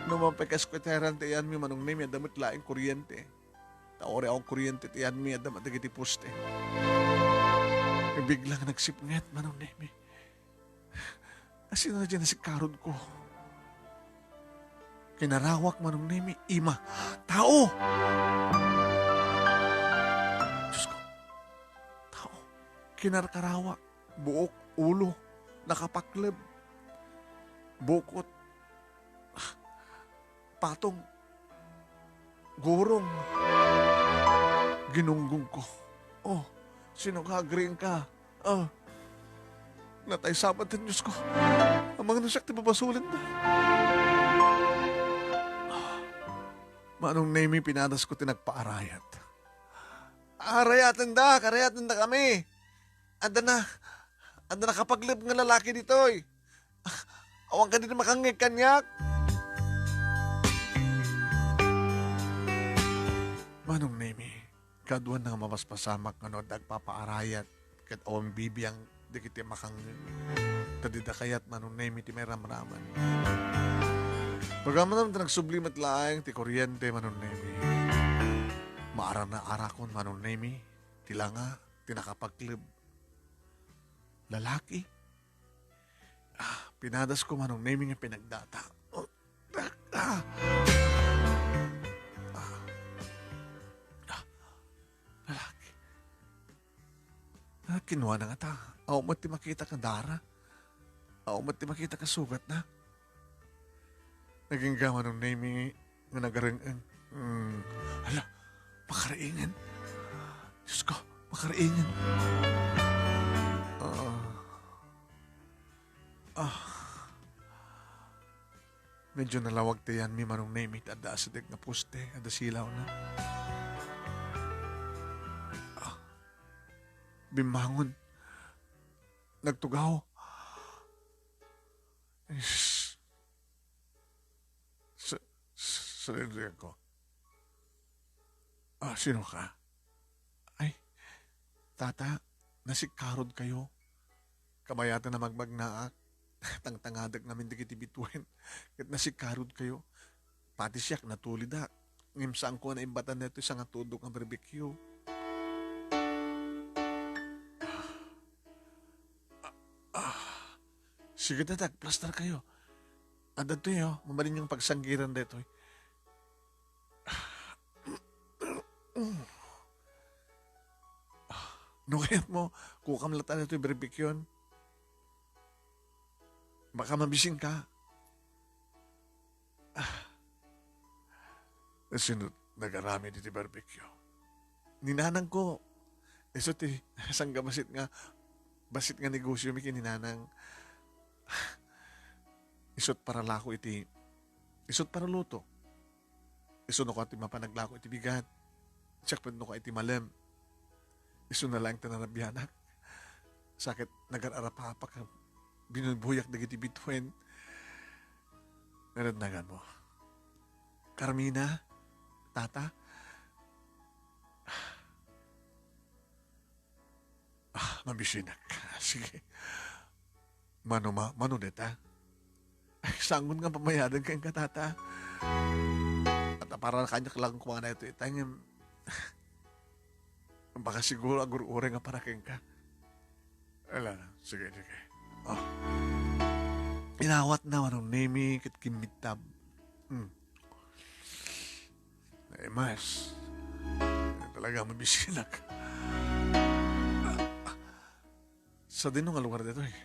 Numampay kaskweteran ti yan mi manong nemi adamot laing kuryente. Taore akong kuryente ti yan mi adamot dagiti poste. Bigla nga nagsipnget manong nemi. Sino na dyan na si karod ko? Kinarawak manong nemi, ima, tao! Diyos ko, tao, kinarkarawak, buok, ulo, nakapakleb, bukot, patong, gurong, ginunggong ko. Oh, sino ka, green ka? Natay sabat din, Diyos ko. Ang mga nasyak, tibabasulin na. Manong name pinadas ko tinagpaarayat. Arayatan da, karayatan da kami. Anda na kapaglib ng lalaki dito eh. Awang ka din makangig kanyak. Manong name, kaduan na mapaspasamak nga nagpapaarayat kat awang bibiyang di kiti makangig. Tadida kayat manong name ti may ramraman. Pagkaman naman nagsublimat laing ti kuryente manon nemi. Maara na arakon manon nemi. Tila nga, tinakapagklib. Lalaki. Pinadas ko manong nemi nga pinagdata. Lalaki. Kinuha na nga ta. Aw mo't ti makita ka dara. Aw mo't ti makita ka sugat na. Naging gama ng naming nga nagaringan. Hala, makaraingan. Diyos ko, makaraingan. Medyo nalawag tayan mi manong naming ada sa deg na poste, ada silaw na. Bimangon. Nagtugaw. Salindigan ko. Sino ka? Ay, tata, nasikarod kayo. Kamayatan na magmagnaak. Tangtangadag namin di kiti bituin. Kat nasikarod kayo. Pati siyak natulid ha. Ngimsaan ko na imbatan na ito sa nga tudok ng barbecue. Sige tatak, plaster kayo. Ada to yo, mabalin yung pagsanggiran dito. Nukayat mo, kukamlatan na ito yung barbecue. Baka mabising ka. Sinut, nagarami dito yung barbecue. Ninanang ko, iso ti, sangga basit nga negosyo, may kininanang, isot para lako iti, isot para luto. Isot no ko iti mapanaglako iti bigat. Tsak no ko iti malem. Iso na lang tanarabianak. Sakit nagar-arapapak ang binubuyak na giti bituin. Naradnagan mo. Carmina, tata. Mabisinak. Sige. Mano deta. Ay, sangon nga pamayadan kayong katata. At para kanya lang kumana ito itangin. Baka siguro agur-ure nga para keng ka. Ala, sige, sige. Oh, inawat na anong nemi kit kimitab. Hmm. Eh, mas. Talaga mabisinak. Sa din nga lugar dito eh.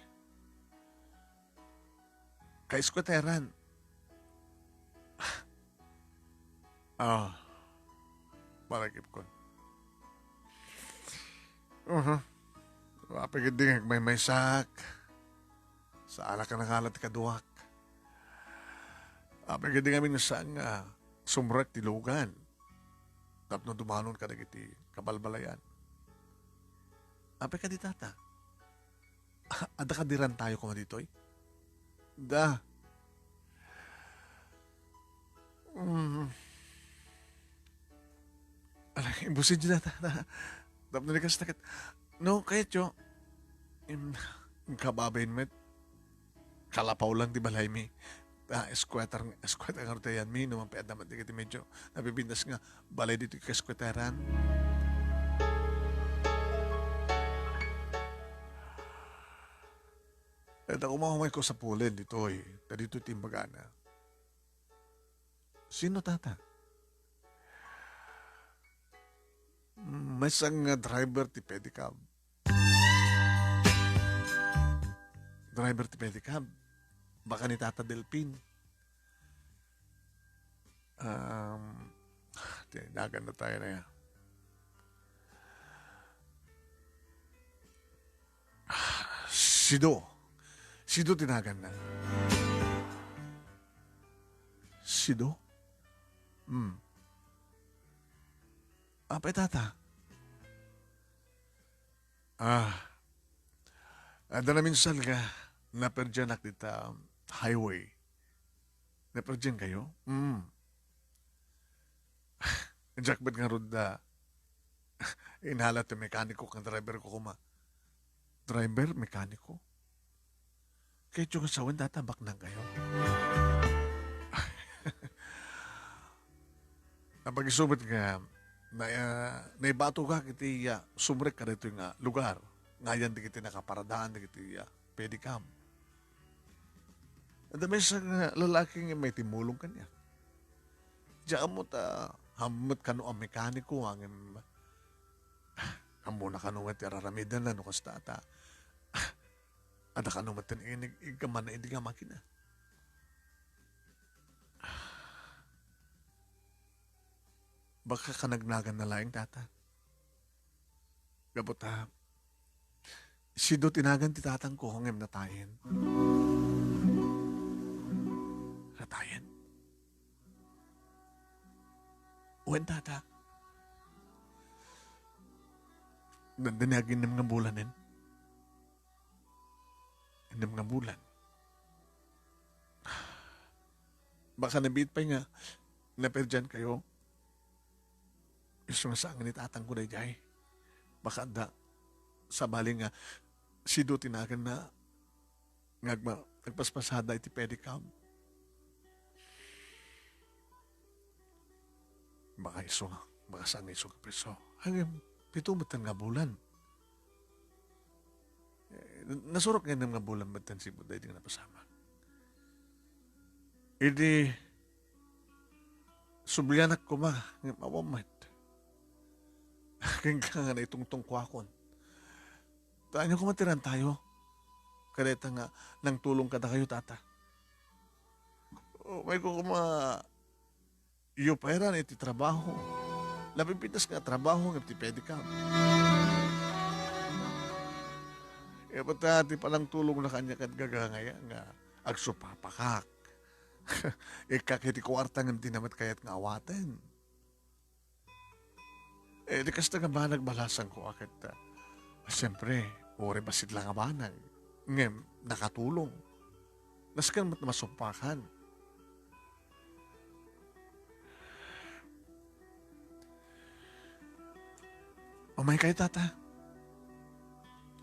Kaiskweteran. Ah, malagip ko. Mapagid din may maysak. Sa alak ka nakalat kaduak. Mapagid din kami sa nga sumrek tilugan. Tapno dumanon ka na kiti kabalbalayan. Apay ka di tata. Ada ka diran tayo kuma dito eh. Da. Alam, imbusin dyan na. Tapno na ka sakit. No, kaya tiyo. Kababayin met. Kalapaw lang di balay mi. Eskweta nga rito yan mi. Naman pa naman di kiti medyo. Nabibindas nga. Balay dito ka eskwetaran. At ako mahamay ko sa pulin dito eh. Dito timbagana. Sino tata? May isang driver ti pedicab. Driver ti pedicab. Baka ni Tata Delpin. Tinagan na tayo na yan. Sido tinagan na. Sido? Apay tata? Ada namin salga. Naperjanak dita highway. Naperjan kayo? Jackbet nga ruda. Inhala ti mekaniko kang driver ko kuma. Driver, mekaniko? Kaya yung sawan tatabak na kayo. Napag-isubit nga, naibato ka kiti sumrek ka dito nga lugar. Ngayon di kiti nakaparadaan, di kiti pedicam. At may isang lalaking may timulong kanya. Diyan mo hamot kano ang mekaniko, ang amo na kano nga tiraramidan na no kastata. Ada ka naman tininig, ikaman na hindi nga makina. Baka ka nagnagan na laing tata. Gabot sido tinagan ti tatang ko hangim natayin. Natayin? Uwan tata. Nandinagin ng mga bulanin. Ng mga bulan. Baka nabit pa nga, naperdyan kayo. Isang saan ni tatang ko na jay. Baka da, sabali nga, sido tinagan na nagpaspasada iti pedicab. Baka saan iso ka preso. Hanggang pitumbatan nga bulan. Nasurok nga ng mga bulan batan si Buday di nga napasama. Idi, sublianak ko ng mawamat. Kaya nga na itong kwakon. Tayo ko matiran tayo. Kareta nga, nang tulong ka na kayo, tata. May ko iyo pairan iti trabaho. Lapipitas nga trabaho ng iti pedicab. E pati palang tulong na kanya kat gagangaya nga agsupapakak. Kakiti kwarta nga dinamat kayat nga awaten. Di kasta nga banag balasan ko akit. Siyempre, uri basit lang nga banag. Ngem, nakatulong. Naskan mat masumpakan. Umay kayo, tata.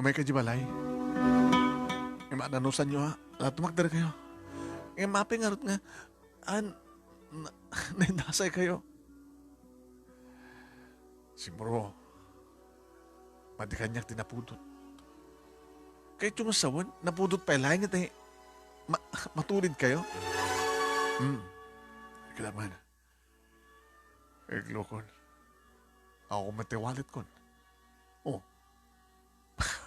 Umay kayo, balay. Mananusan nyo, ha. Tumakdara kayo. Maping arot nga. na, naindasay kayo. Siguro, madi kanyak tinapudot. Kahit yung asawan, napudot pa ilahin nga tayo. Matulid kayo? Kailangan. Eglokon. Ako matiwalit kon. Oh,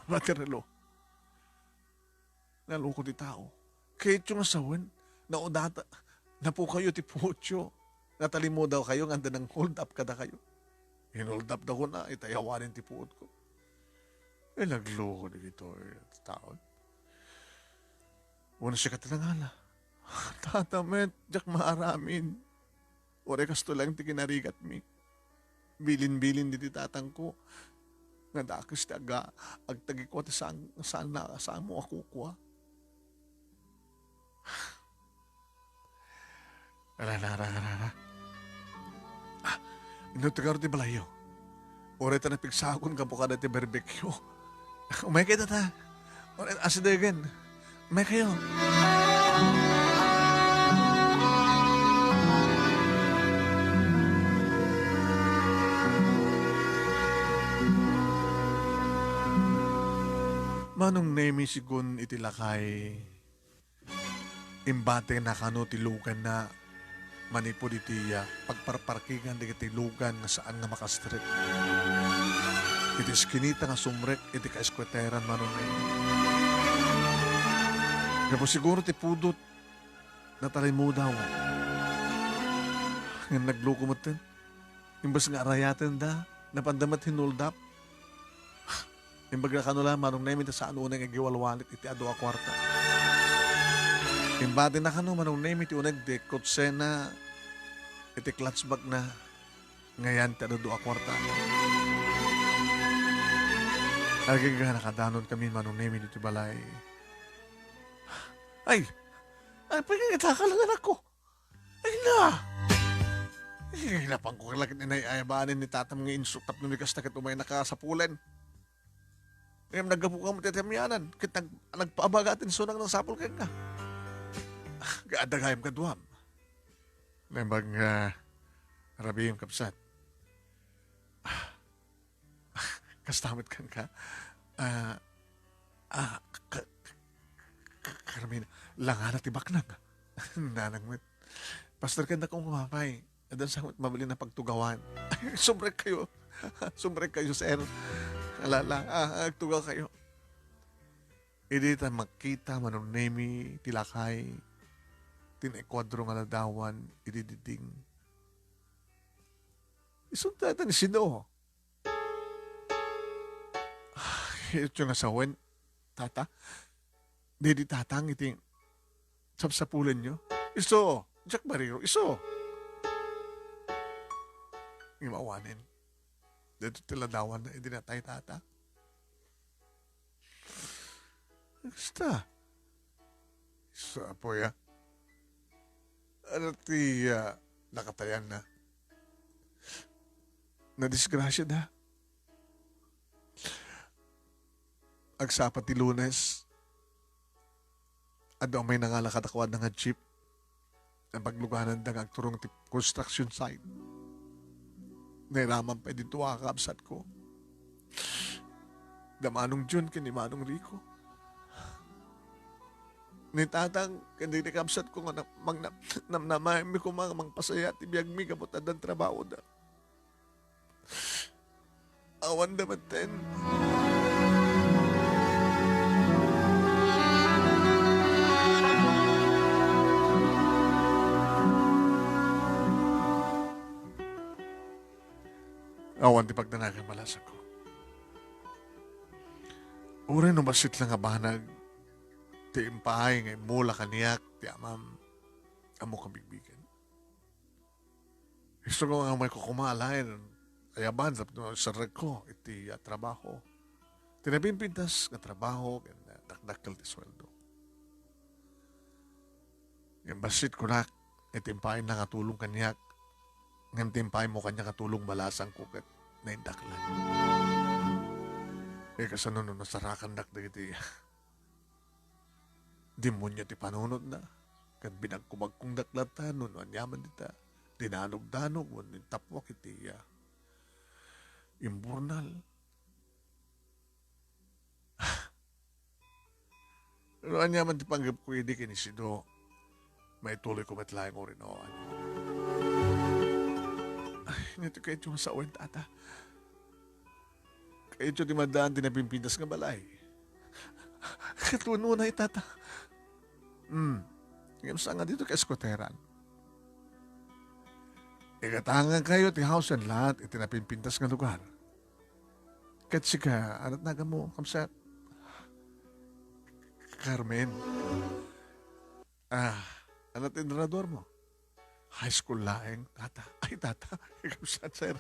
matiralo. Naloko di tao. Kahit yung asawan, naudata, na po kayo ti Pucho. Natalimo daw kayo, nganda ng hold up kada kayo. Hinold up daw ko na, itayawanin ti puot ko. Nagloko dito taon. Wala siya katanangala. Tatamet, jak maaramin. Ore kasto lang ti kinarigat mi. Bilin-bilin di tatang ko. Nga dakis ti agtagi ko ti saan mo ako kuha. Ara. Inutagaro ti balayo. Ore ta napigsakon ka po kada ti barbecue. Umay kayo tata. Ore asidagan. Umay kayo. Manong nemi sigun itilakay imbate na kano tilugan na manipod iti pagparparkingan di tilugan nga saan nga makastrit. Iti skinita nga sumrek iti kaeskweteran manong nemi. Gabo siguro ti pudot natalay mo daw. Nga nagluko mo tin. Imbas nga arayatin da napandamat hinuldap. Imbaga kanula manong nemi ta saan unang agiwalwalit iti adu a kwarta. Imbate na kano manong nemi iti unag de kotsena iti klatsbag na ngayan ti adu a kwarta. Agaga nakadanon kami manong nemi dito balay. Ay, pagkakatakalangan ako. Ay na! Hinapang ko kalakit na naiayabanin ni tatam nga insutap na mikas na katumay nakasapulen. Ngayon naggabuka mo titamyanan. Kit nagpaabagatin sunang ng sapol kaya ka. Gaadagayam ka duwam. Nembag rabi yung kapsat. Kastamit kan ka. Karamin, langan at tibak nang. Nanangwit. Pastor ka na kong kumapay. Adan sa mabali na pagtugawan. Sumrek kayo. Sumrek kayo, sir. Alala, agtugaw kayo. Hindi ta makita manunemi, tilakay, tinekwadro nga ladawan, idididing. Isuntata ni sino? Ito yung asawen, tata. Di tatang iting sapsapulan nyo. Iso, Jack Barrio, iso. Imawanin. Dito tiladawan na idinatay tata. Basta. Isa po ya. Ano ti nakatayan na. Nadisgrasya na. Agsapat ti Lunes. Ano may nangalakatakwad na nga jeep. Ang pagluganan na agturong ti construction site. Nairaman pa dito kakabsat ko. Damanong Jun kini Manong Rico. Ni tatang kandi ni kabsat ko nga namnamay mi ko mga pasaya ti biyag mi kabot adan trabaho da. Awan da maten. Awan ti pagdanagan malas ako. Uray no basit lang nga banag ti impahay ngay mula kaniyak ti amam amo kabigbigan. Gusto ko nga may kukumalain ayaban sa ko iti trabaho. Tinabinpintas nga trabaho dakdakkel ti sweldo. Yung basit ko na iti impahay na katulong kaniyak ngam timpay mo kanya katulong balasang kukat na indaklan. Kasano no nasarakan dak dagiti demonyo ti panunod na. Kan binagkumag kong daklatan, nun anyaman dita. Dinanog-danog, nun tapwak iti imburnal. Pero anyaman ti panggap ko hindi kinisido. May tuloy ko matlayang ko rin oan. Ay, nito kayo yung sa uwan, tata. Kayo yung di madaan, tinapimpintas nga balay. Katuno na tata. Ngayon sa nga dito kay Escoteran. Ikatangan kayo ti house and lot, itinapimpintas nga lugar. Kat sika, anat naga mo, kamsat. Carmen. Anat indrador mo? High school laeng, tata. Ay, tata. Kamsat, sir.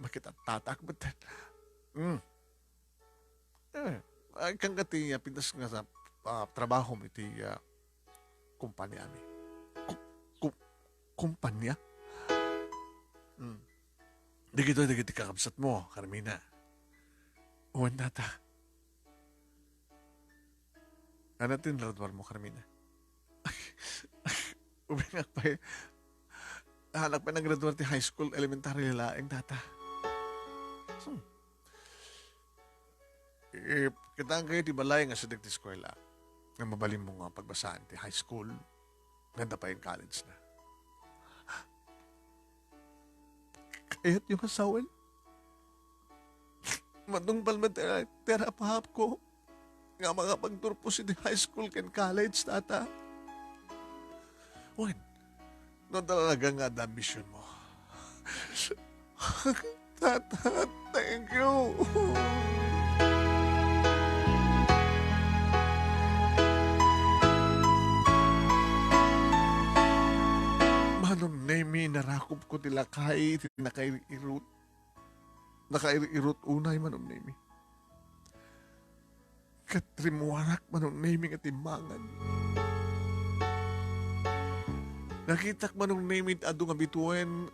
Bakit at tatak ba? Ay, kang kati, pintas nga sa trabaho mo iti kumpanya mi. Kumpanya? Di giti kakabsat mo, Carmina. Uwan tata. Ano tinradwar mo, Carmina? Ubingak pa eh. Anak pa nag-graduate ti high school, elementary laeng tata. Kitaan kayo ti balay nga sa dagti eskwela. Nga mabalim mo nga pagbasaan ti high school. Ganda pa yung college na. Kaya't yung asawan. Matungpal tera pahap ko. Nga makapagturpo si di high school ken college, tata. Wen, no talaga nga the ambition mo. Tata, thank you. Manong nemi narakop ko tila kay nakairut. Nakairut unay manong nemi. Katrimuarak manong nemi nga timbangan. Nakitak manong nemi ado nga bituin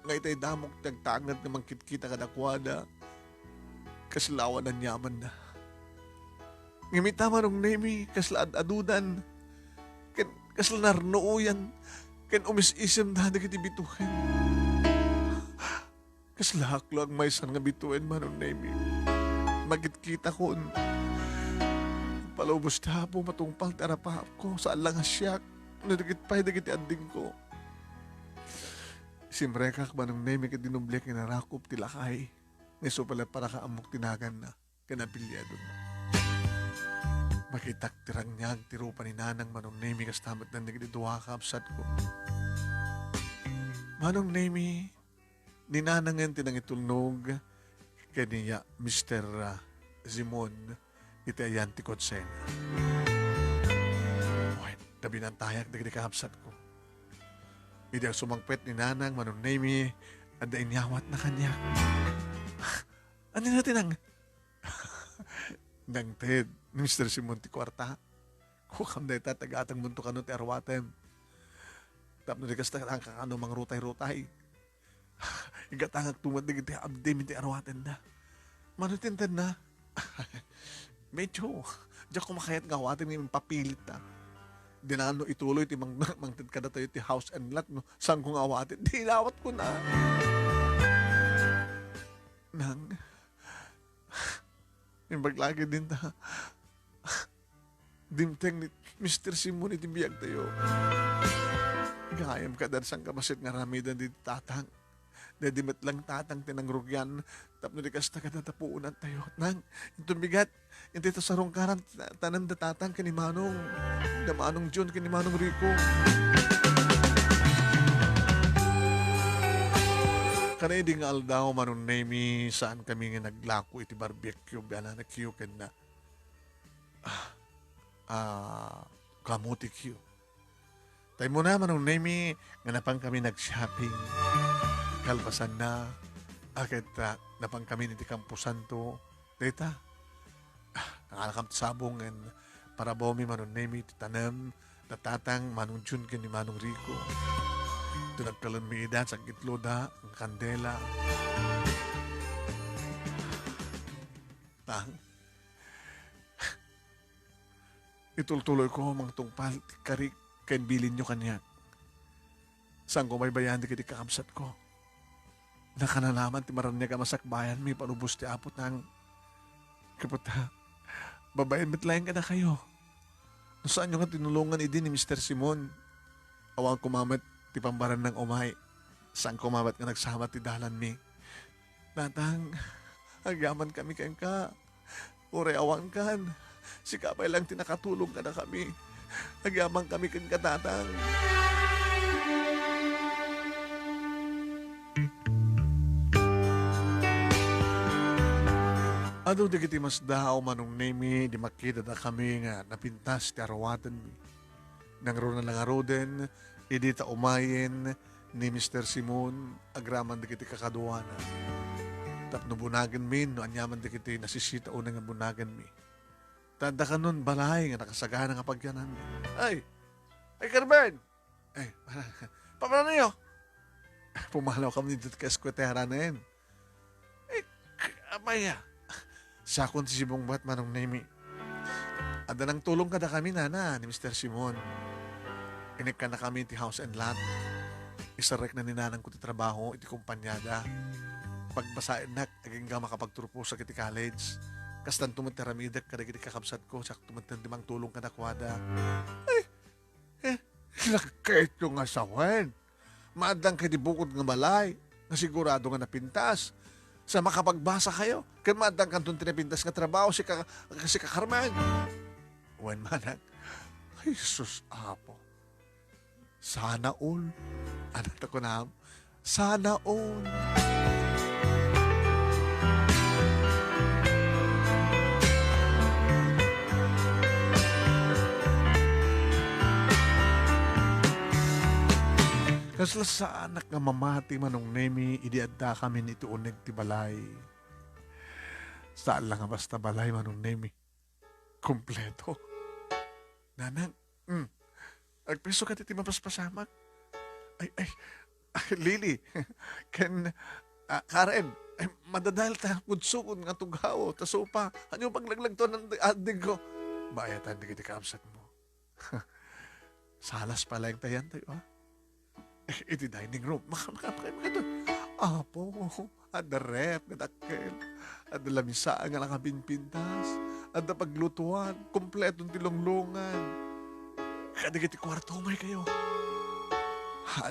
nga itay damok tagtangad nga mangkitkita kadakwada. Kaslawan ang yaman na. Ngimita manong nemi kasla adudan. Kasla narnooyan. Ken umis-isem na nagiti bituin. Kaslahak lang may san nga bituin manong nemi. Magitkita ko. Palubos na po matungpal tarapahap ko sa alang asyak. Nadagit pa'y dagiti anding ko. Simrekak manong nemi ka dinublek nga narakop tilakay. Neso pala para kaamok tinagan na. Kanapilyado na. Makitak tirang niyag tirupa ni nanang manong nemi kas tamat na nagdiduwa kapsat ko. Manong nemi, ni nanangan tinang itulnog kaniya Mr. Zimon iti ayan ti Kotsena. Uy, tabi ng tayak dagdi kahapsat ko. Hindi ang sumangpet ni nanang manong nemi at inyawat na kanya. Ano natin ang nang Ted, ni Mr. Simon ti Kwarta. Kukam na ita tagatang munto kano ti arwatem. Tapno di kasta ang kakano mang rutay-rutay. Igatangag tumad na giti abdim iti arwaten na. Manutintan na. Medyo, diyan kumakayat nga awatin ni papilit na. Dinano ituloy ti mangtid ka na tayo ti house and lot. No? Saan kong awatin? Dinawat ko na. Nang, yung baglagi din ta. Dimteng ni Mr. Simon iti biyag tayo. Gayam ka dar sang kabasit nga ramidan di tatang. Dadimit lang tatang tinangrugyan. Tapno di kasta ka natapuunan tayo. Nang, itong bigat. Yung dito sa rungkaran, tanan da tatang kanimanong. Damanong John kanimanong Rico. Kanay di nga aldaw manong nemi saan kami nga naglako iti barbecue. Biala na kiyo ken na. Kamuti kiyo. Tayo mo na manong nemi nga napang kami nag-shopping. Kalpasan na. Akit napang kami niti Kampusan to. Dita. Nakalakam sabong and para bomi manong nemi titanam. Natatang manong Jun ken ni manong Rico. Ito nagkalamida sa gitloda, ang kandela. Tang. Itultuloy ko mga tungpal, Ken bilin nyo kanya. Saan ko may bayan di kiti kakabsat ko. Nakanalaman ti maran niya ka masakbayan may panubos ti apot ng kaputa. Babayan bitlayan ka na kayo. No saan nyo nga tinulungan idi ni Mr. Simon? Awang kumamat ti pambaran ng umay. Saan kumamat nga nagsama ti dalan mi? Natang, agyaman kami kayong ka. Ure awang kan. Si kapay lang tinakatulong ka na kami. Agyaman kami kang katatang. Ano di kiti mas dao manong nemi di makita na kami nga napintas ti arawatan mi. Nang ro na lang aroden, idi ta umayin ni Mr. Simon agraman di kiti kakaduana. Tapno bunagan mi no anyaman di kiti nasisita una nga bunagan mi. Tanda ka nun balay nga nakasagana nga pagyanan mi. Ay Carmen! Ay, paano niyo? Pumalaw kami dito ka eskwetera na yun. Amaya. Sa akong si Sibong Bat manong nemi. Ada nang tulong kada kami nana ni Mr. Simon. Inik ka na kami ti house and lot. Isarek na ninanang ko ti trabaho iti kumpanyada. Pagbasain na, aging nga makapagtrupo sa kiti college. Kastan tumatiramidak kada kiti kakabsat ko. Sak tumatindimang tulong kada kwada. Nakakait yung asawan. Maadang kay di bukod nga balay. Na sigurado nga napintas. Sa makapagbasa kayo. Kan maadang kantong tinapintas nga trabaho si Kakarman. Wan manang, ay sus apo. Sana all. Anak ko na, sana all. Kasla sa anak nga mamati manong nemi, idiadda kami nito uneg ti balay. Saan lang nga basta balay manong nemi. Kompleto. Nanang, agpiso ka ti mapaspasamak. Ay, Lily, Karen, madadahil ta pudsukon nga tugaw, tasupa, ano paglaglag to ng adig ko? Bayatan di kiti kaamsat mo. Salas pala yung tayan tayo, ha? Iti dining room. Makapakay mga ito. Apo, ada rep, nadakkel. Ada lamisa nga nakabinpintas. Ada paglutuan. Kompletong tilonglungan. Kadigiti kwarto may kayo.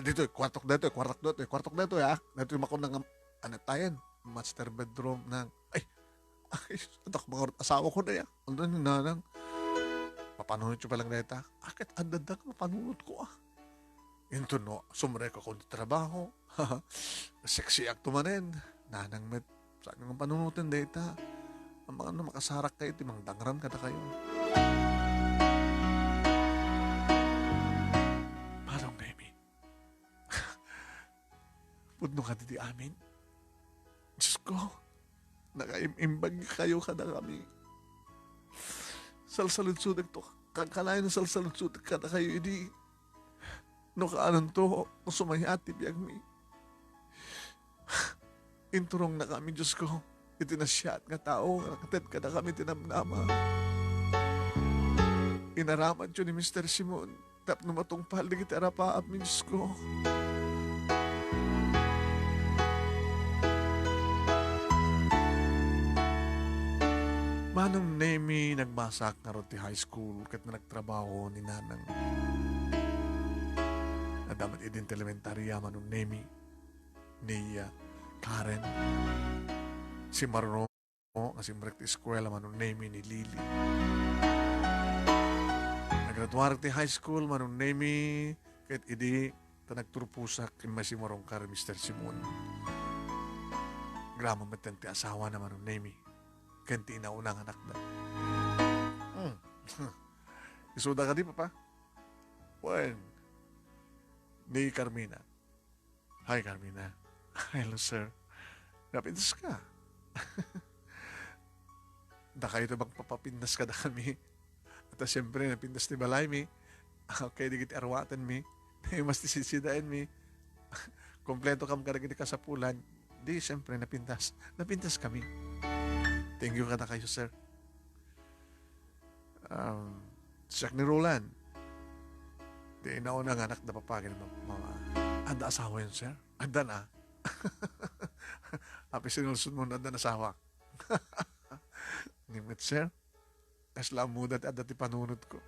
Dito, kwartok dito, kwartok dito, ha? Dito yung makon ng anatayan. Master bedroom ng, ay, atak mga asawa ko na yan. Ano yung nanang? Papanunod nyo palang neta. Akit adadag, mapanunod ko, Ito no, sumre ko kung trabaho. Sexy acto manin. Nanang met, saan yung panunutin data? Ang mga ano makasarak kayo, timang dangran kada kayo. Parang baby. Pudno ka di amin. Diyos ko, nakaimimbag kayo kada kami. Salsalutsudag to, kakalayan ng salsalutsudag kada kayo, hindi. No kaanan to, no sumayati biyag mi. Inturong na kami, Diyos ko. Itinasyat nga tao, nakatet ka na kami tinamnama. Inaraman siya ni Mr. Simon. Tap na matungpal na kita rapaap, Diyos ko. Manong Nemi nagmasak na roti high school kat na nagtrabaho ni Nanang. Dapat idin elementarya manong Nemi ni Karen. Si Marno, kasi mrekti eskwela manong Nemi ni Lily. Naggraduar ti high school manong Nemi kahit idi ta nagturpusak kay Masimarong kar Mr. Simon. Grama meten ti asawa na manong Nemi. Kanti inaunang anak na. Isuda ka di papa? When? Ni Carmina. Hi, Carmina. Hello, sir. Napindas ka. Da kayo ito magpapapindas ka na kami. At siyempre, napindas ni Balay mi. Okay, di kita arwatan mi. Mas tisisidain mi. Kompleto kam ka na sa pulan. Di, siyempre, napindas. Napindas kami. Thank you ka na kayo, sir. Siyak ni Roland. Di nauna nga anak na papagin mama. Anda asawa yun, sir? Anda na. Happy sinulsun mo na anda na asawa. Nimit, sir. Kasla muda at dati panunod ko.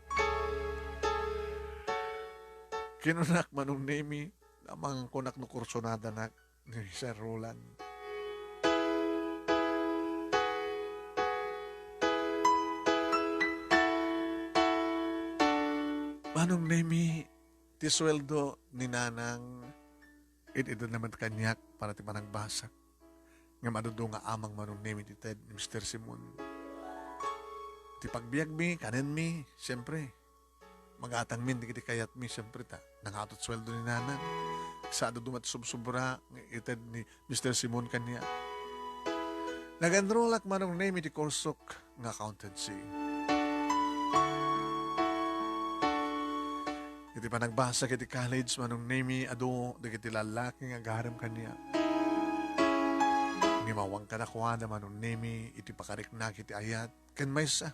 Kinunak manong nemi, namang kunak no kursonada na ni Sir Roland. Manong nemi, ti sweldo ni nanang ito naman kanyak para ti panagbasak. Nga madudo nga amang manong nemi ti Ted ni Mr. Simon. Ti pagbiag mi, kanen mi, siyempre. Magatang min, di kiti kayat mi, siyempre ta. Nangatot sweldo ni nanang. Sado dumat subsubra, ito ni Mr. Simon kanya. Nag-enrollak manong nemi ti korsok nga accountancy. Iti pa nagbasa kiti college manong nemi ado di kiti lalaki nga garam kanya. Ngimawang kanakuha na manong nemi iti pakarik na kiti ayat. Ken may sa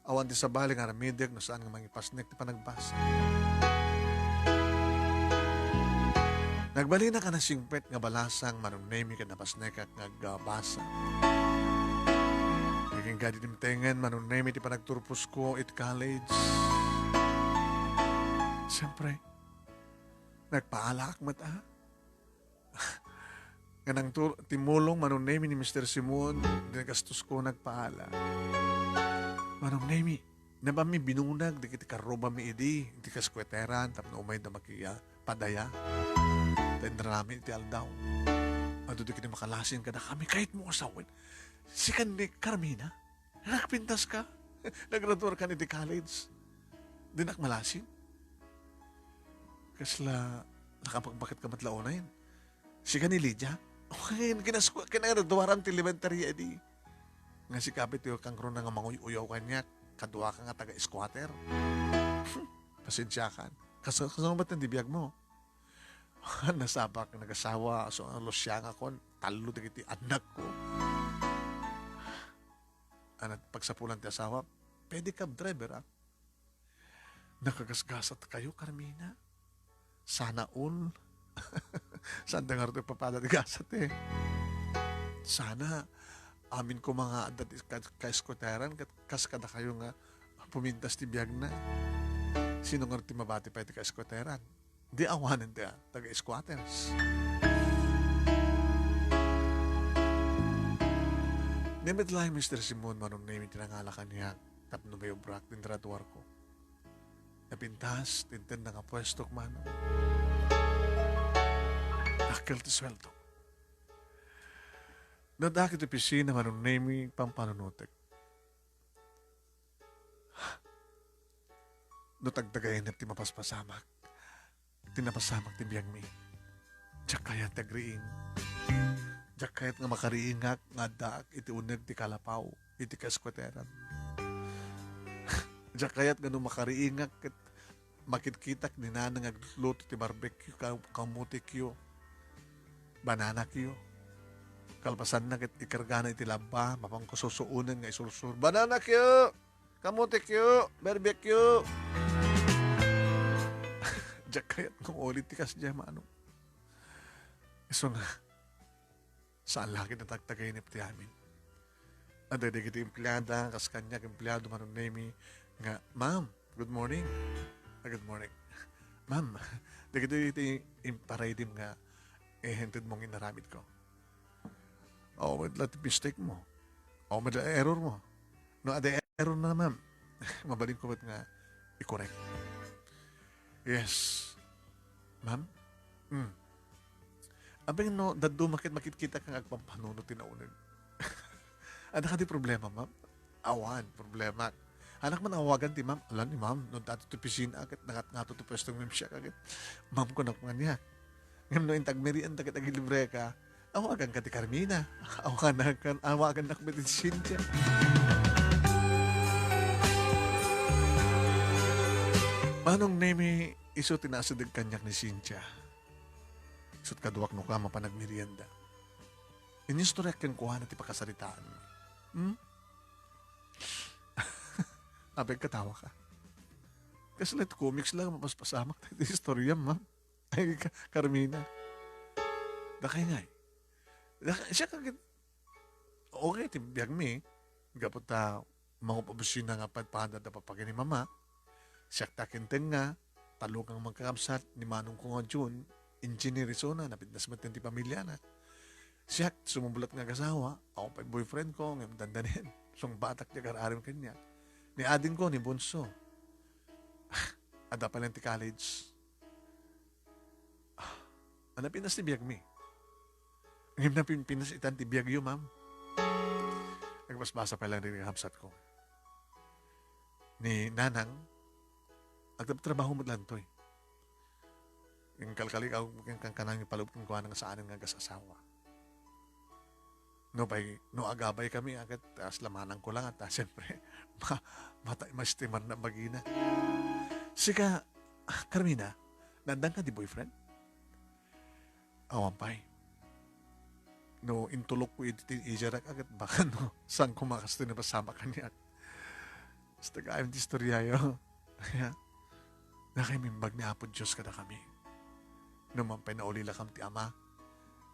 awan ti sabali nga ramideg no saan nga mangipasnek ti panagbasa. Nagbali na ka na singpet nga balasang manong nemi ka napasnek at nagbasa. Naging gadi timtengan manong nemi ti panagturpos ko iti college. Siyempre, nagpaalak mata. Ganang timulong manong nemi ni Mr. Simon, nagastos ko nagpaala. Manong nemi, nabami binunag, di kiti karoba mi idi, di kaskweteran, tapno umay na makiya, padaya. Tendrami iti aldaw. Ado di kiti makalasin ka na kami, kahit mo asawin. Si ni Carmina, nakpintas ka, nagraduar ka ni di college. Di nakmalasin. Kasla, nakapagbakit ka matlaonayin. Si ka ni Lydia, okay, kinagaduwaran ti elementary edi. Nga si kapit yung kangkron nga manguyaw kanya, kadua ka nga taga-squatter. Pasensya kan. Kasano ba't ang dibiyag mo? Nasabak, nag-asawa, so ang losyang ako, talo na kiti anak ko. At pagsapulan ti asawa, pwede cab driver, ah. Nakagasgasat kayo, Carmina. Sana all. Saan nga rin papadadigasat eh. Sana, amin ko mga ka-eskuteran, kas kada kayo nga pumintas ti biyag na. Sino nga rin mabati pa iti ka-eskuteran? Di awanan ti taga-squatters. Nimit lang Mr. Simon manong name tinangalakan niya tapno ba yung brak din tratuar ko. Napintas, tintin na nga pwesto man. Akil ti sweldo. Nadakit ti pisina manong name pampanunutek. No tagdagayin ti mapaspasamak. Tinapasamak ti biyang mi. Diyak kaya tagriing. Diyak kayat nga makariingak nga daak iti uneg ti kalapaw. Iti kaskweteran. Diyak kayat nga no makariingak makitkitak ni nanang agluto ti barbecue kamuti kyo. Banana kyo. Kalpasan na ikargana iti laba. Mapang kususuunan nga isursur. Banana kyo! Kamuti kyo! Barbecue! Diyak kayat nung ulit ti kasya maano. Iso nga, saan laki na tagtagainip ti amin. Ada di kiti empleyada, kas kanya empleyado manong nemi, nga, ma'am, good morning. Good morning. Ma'am, di kiti imparaydim nga, hintid mong inaramid ko. Madla ti mistake mo. Madla error mo. No, ada error na, ma'am. Mabalin ko ba't nga, i-correct. Yes. Ma'am? Abang no, dado makit kita kang agpampanuno tinaunan. Ano ka di problema, ma'am? Awan, problema. Anak man awagan ti ma'am. Alam ni ma'am, no dato ti pisina agad, nakat nga to pwestong ma'am siya agad. Ma'am ko na nga niya. Ngayon no, intag merian, tagit-agilibre ka. Awagan ka ti Carmina. Awagan na ka ti Cynthia. Manong nemi, iso tinasadag kanyak ni Cynthia. Isot kaduwak no ka mapanagmerienda. Inistorek kan kuha na ti pakasaritaan. Abay katawa ka. Kasi let comics lang, mapaspasamak tayo istorya, ma'am. Ay, Carmina. Dakay nga eh. Siya kagit, okay, tibiyag mi. Gapot ta, mga pabusin na nga pagpahanda na papagin ni mama. Siya takinteng nga, talukang magkakabsat ni Manong ko nga June, engineer Arizona, napindas mo ti pamilya na. Siya, sumubulat nga kasawa, ako pa boyfriend ko, ngayon dandanin. Sung batak niya kararim kanya. Ni adin ko, ni Bunso. Ada pa lang ti college. Ano pinas ti biyag mi? Ngayon na pinas itan ti biyag yu, ma'am. Nagbasbasa pa lang rin ang hapsat ko. Ni Nanang, agtrabaho mo lang to eh. Yung kalkalik ako, yung kanang ipalubot ng kuha ng saan nga kasasawa. No agabay kami agad, tas lamanan ko lang at siyempre, mastiman na magina. Sika, Carmina, nandang ka di boyfriend? Awampay. No, intulok ko ijarak agad baka no, saan kumakasto na pasama kanya. Basta kayong di istorya yun. Kaya, nakimimbag ni Apo Diyos kada kami. Numampay na ulila kam ti ama.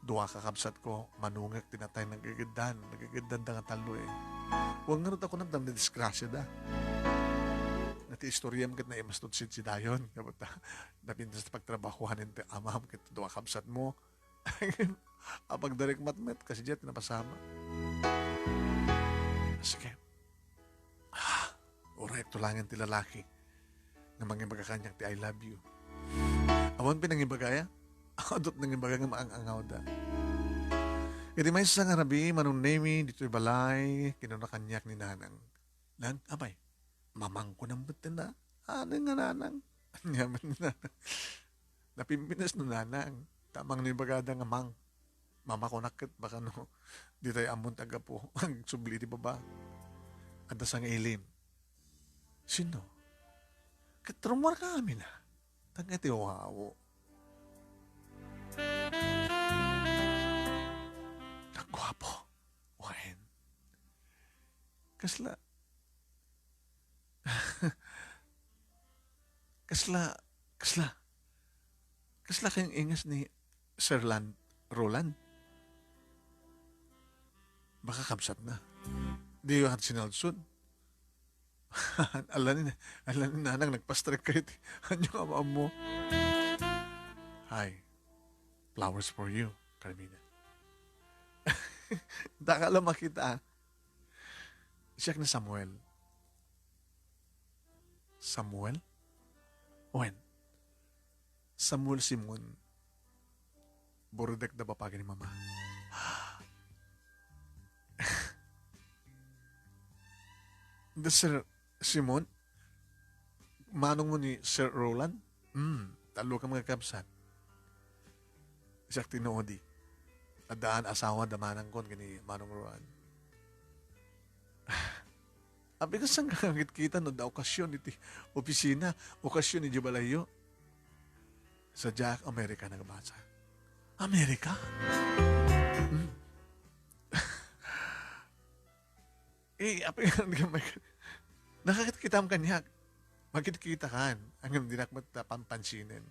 Duwa kakabsat ko, manungak tinatay nagagadan da nga talo eh. Huwag nga rin ako namdam na disgrasya da. Nati istorya kat na imastod si dayon. Napintas na pagtrabahuhanin ti ama kit duwa kabsat mo. Apag direct matmet kasi diyan tinapasama. Sige. Oray tulangan ti lalaki na mangibaga kanyang ti I love you. Awan pinangibagaya? Adot nang ibaga nga maangangaw da. Iti may sa nga rabi, manunemi, dito'y balay, kinuna kanyak ni Nanang. Lang, abay, mamang ko nang batin na. Ano nga Nanang? Anyaman ni Nanang. Napimpinas no Nanang. Tamang ni bagada nga mang. Mama ko nakit, baka no, di tayo amon taga po. Ang subli di baba. Ada sang ilim. Sino? Katrumar ka amin na. Tanga ti wawo. Nagwapo. Wain. Kasla. Kasla kayong ingas ni Sir Roland. Baka kabsat na. Di yung at sinalsod. Alam ni Nanang, nagpastrek kayo. Ano yung ama mo? Hi. Flowers for you, Carmina. Takala makita. Siya na Samuel. Samuel? When? Samuel Simon. Borodek na papagin ni Mama. The Sir Simon? Manong mo ni Sir Roland? Talo ka mga kapsat. Siya tinoodi. Adaan asawa damanang kon kini Manong Roland. Abi ka sang kangit kita no da okasyon iti opisina, okasyon ni Jibalayo. Sa Jack America nagbasa. Amerika? Apa yung nakakita mo kanyak. Magkita kan. Ang hindi nakmat pampansinin.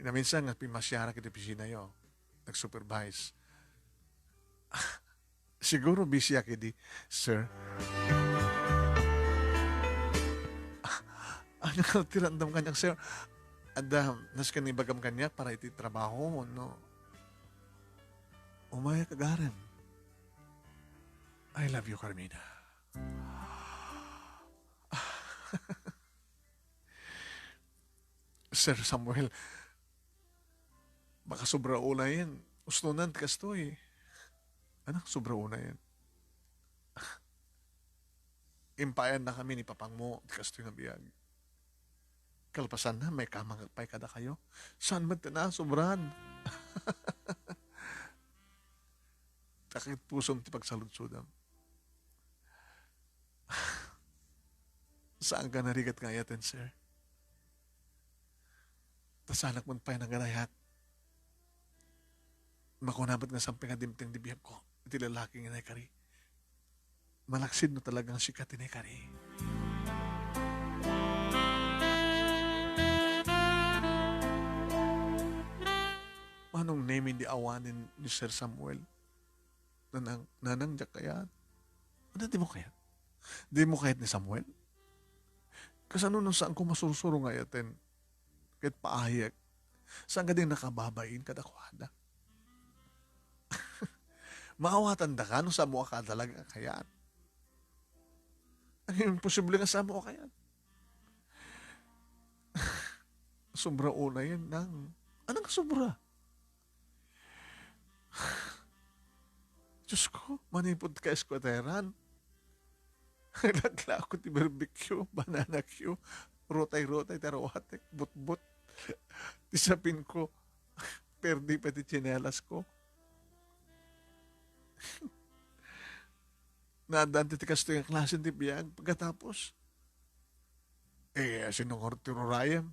Na minsan, pimasyara kita pisina yo. Nag-supervise. Siguro busy ako di, sir. Ano tirandam kanyak, sir? Ada, nas kanibagam kanyak para iti trabaho mo, no? Umaya kagaran. I love you, Carmina. Sir Samuel, baka sobra una yan. Ustunan, kasto eh. Anak, sobra una yan. Impayan na kami ni papang mo, kasto yung biyag. Kalpasan na, may kamangagpay kada kayo. Saan man na, sobrahan. Takit pusong ti pagsaludsudam. Saan ka narigat ngayatin, sir? Tasanak mo pa yung nangarayak. Makunabat nga samping nga dimteng dibiyag ko. Iti lalaking inay kari. Malaksid no talagang sikat inay kari. Manong name di awanin ni Sir Samuel. Nanang diyak kayat. Ano di mo kayat? Di mo kayat ni Samuel? Kasi ano nung saan ko masurusuro ngayatin? Kahit paahyak. Saan ka din nakababain kadakwada? Maawatan da ka nung sa mo ka talaga kayat. Ang imposible nga sa mo kayat. Sobra una yan nang. Anong sobra? Diyos ko, manipod ka eskwateran. Nagla ko ti barbecue, banana Q, rotay-rotay, tarawatek, but-but. Tisapin ko, perdi pa ti tsinelas ko. Nadante ti kasto yung klase ti biyag. Pagkatapos, sinungor ti Rorayam.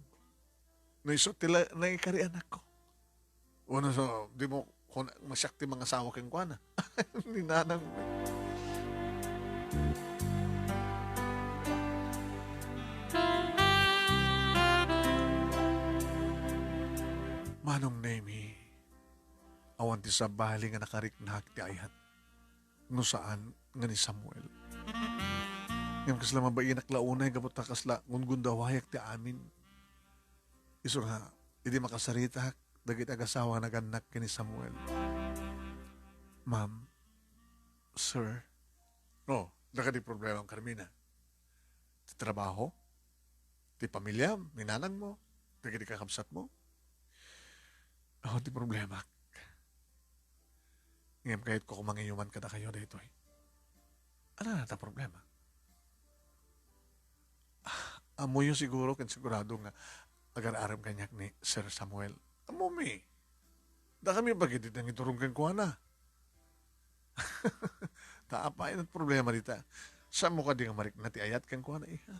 Naisot tila, naikari anak ko. Una so, di mo, kung masyak ti mga asawa keng kwa na. Ninanang mo. Manong nemi, awan ti sabali nga nakariknahak ti ayat. No saan nga ni Samuel. Ngayon kasla mabayin naklaunay gabot ta kasla ngungundawayak ti amin. Iso nga, hindi makasarita dagit agasawa naganak ni Samuel. Ma'am, sir, no, naka di problema ang Carmina. Ti trabaho, ti pamilya, minanang mo, dagit di kakabsat mo. Oh, di problema. Ngayon kahit ko kumangiyuman ka na kayo dito eh. Ano na ta problema? Amo yung siguro, kan sigurado nga, agar-aram kanyak ni Sir Samuel. Amo mi. Da kami bagit ang iturong kang kuha na. Taapain at problema dita. Sa mo ka di nga marik na ti ayat kang kuha na iha.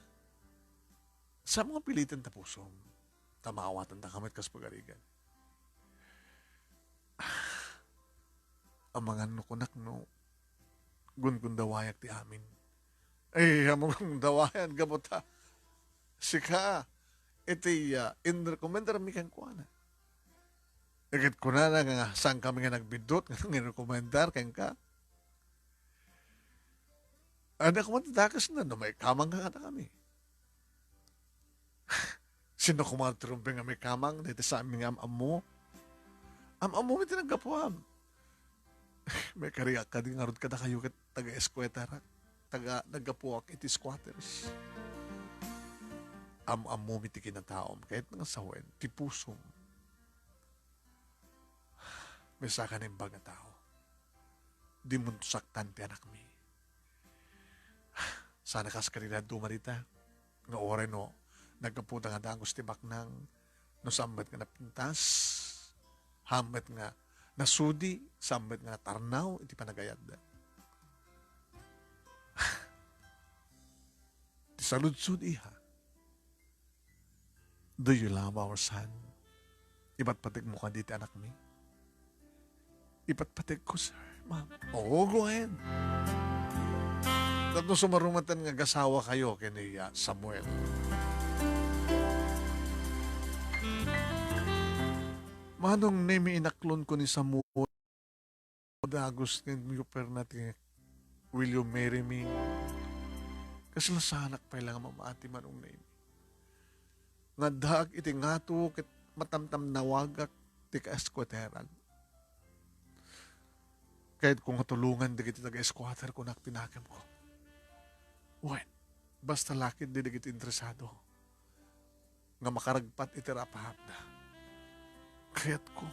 Sa mga pilitan ta pusom, tamawatan ta kamit kas pagarigan. Ang mga nukunak no, gundawayak ti amin. Ay, among dawayan, gabot ha. Sika, iti in-recommender mi kang kuha na. Agad ko na nga, saan kami nga nagbidot, nga in-recommendar kang ka. Ano ko matatakas na, no, may kamang nga na kami. Sino kumatrumpe nga may kamang, dito sa aming am-amo. Am-amo, may tinaggapuam. May kariya ka din nga ka na kayo taga-eskwetara, taga-naggapuak iti squatters. Am-amo, may tikin na taom, kahit nga sawen, ti pusom. May saka ng baga tao. Di mo saktan ti anak mi. Sana kas kanila dumarita. Nga oray no, nagkaputa nga dangos ti baknang no sambat nga napintas. Hambat nga nasudi, sambat nga tarnaw, iti panagayad da. Ti saludsud iha. Do you love our son? Iba't patig mo ka dito anak mi? Ipatpatig ko, sir, ma'am. Oo, go ahead. Tapos sumarumatan nga gasawa kayo kini Samuel. Manong nemi inaklon ko ni Samuel. Dagos ng yuper natin, will you marry me? Kasi lasanak pa lang mamaati manong nemi. Nga daag iti ngato kit matamtam nawagak ti kaeskwateran. Kahit kung katulungan di kita taga-squatter ko naktinakam ko. Wen, basta lakit di kita interesado. Nga makaragpat iti rapahap na. Kaya't ko.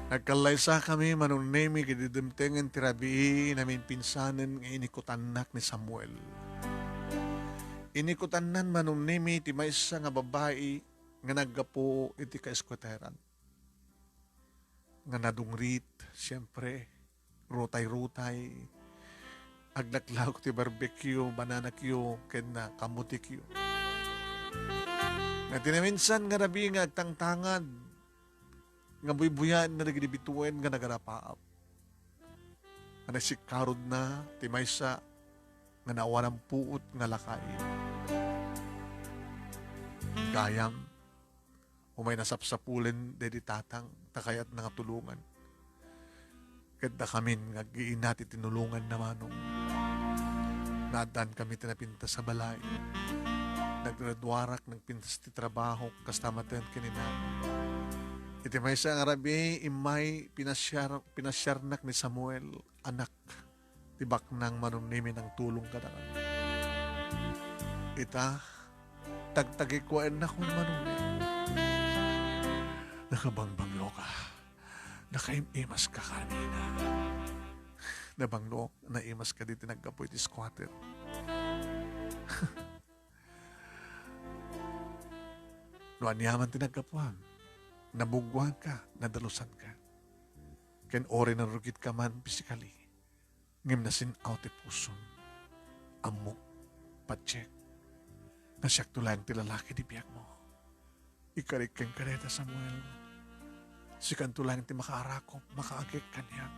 Nagkalaysa kami manunemi kididimtengan tirabii namin pinsanan nga inikutanak ni Samuel. Inikutanan manunemi ti maysa nga babae nga naggapo iti kaeskwateran. Nga nadungrit, siyempre, rutay-rutay, aglaklaw ti barbecue, banana Q, kena kamuti Q. Nga tinaminsan nga nabi nga agtangtangad, nga buy-buyan na nagdibituin nga nagarapaap. Nga nasikarod na, timaysa, nga nawalang puot nga lakain. Gayam, umay nasapsapulin dedi tatang takayat nga tulungan. Kada kami nga giinati tinulungan naman nung nadaan kami tinapinta sa balay. Nagradwarak ng pintas ti trabaho kastamatan kinina. Iti may sa Arabi imay pinasyarnak ni Samuel anak tibak nang manunimi ng tulong kadakan. Ita tagtagikuan na kung manunimi. Nakabangbanglo ka. Nakaimimas ka kanina. Nabanglo, naimas ka dito nagkapoy ti squatter. Luan yaman ti nagkapuan. Nabugwan ka, nadalusan ka. Ken ori na rugit ka man physically. Ngim na sin out ti puson. Amok, patsek. Nasyak tulang ti lalaki di biyak mo. Ikarik kang kareta Samuel. Sikan tulang ti makaarakop, makaagik kanyak.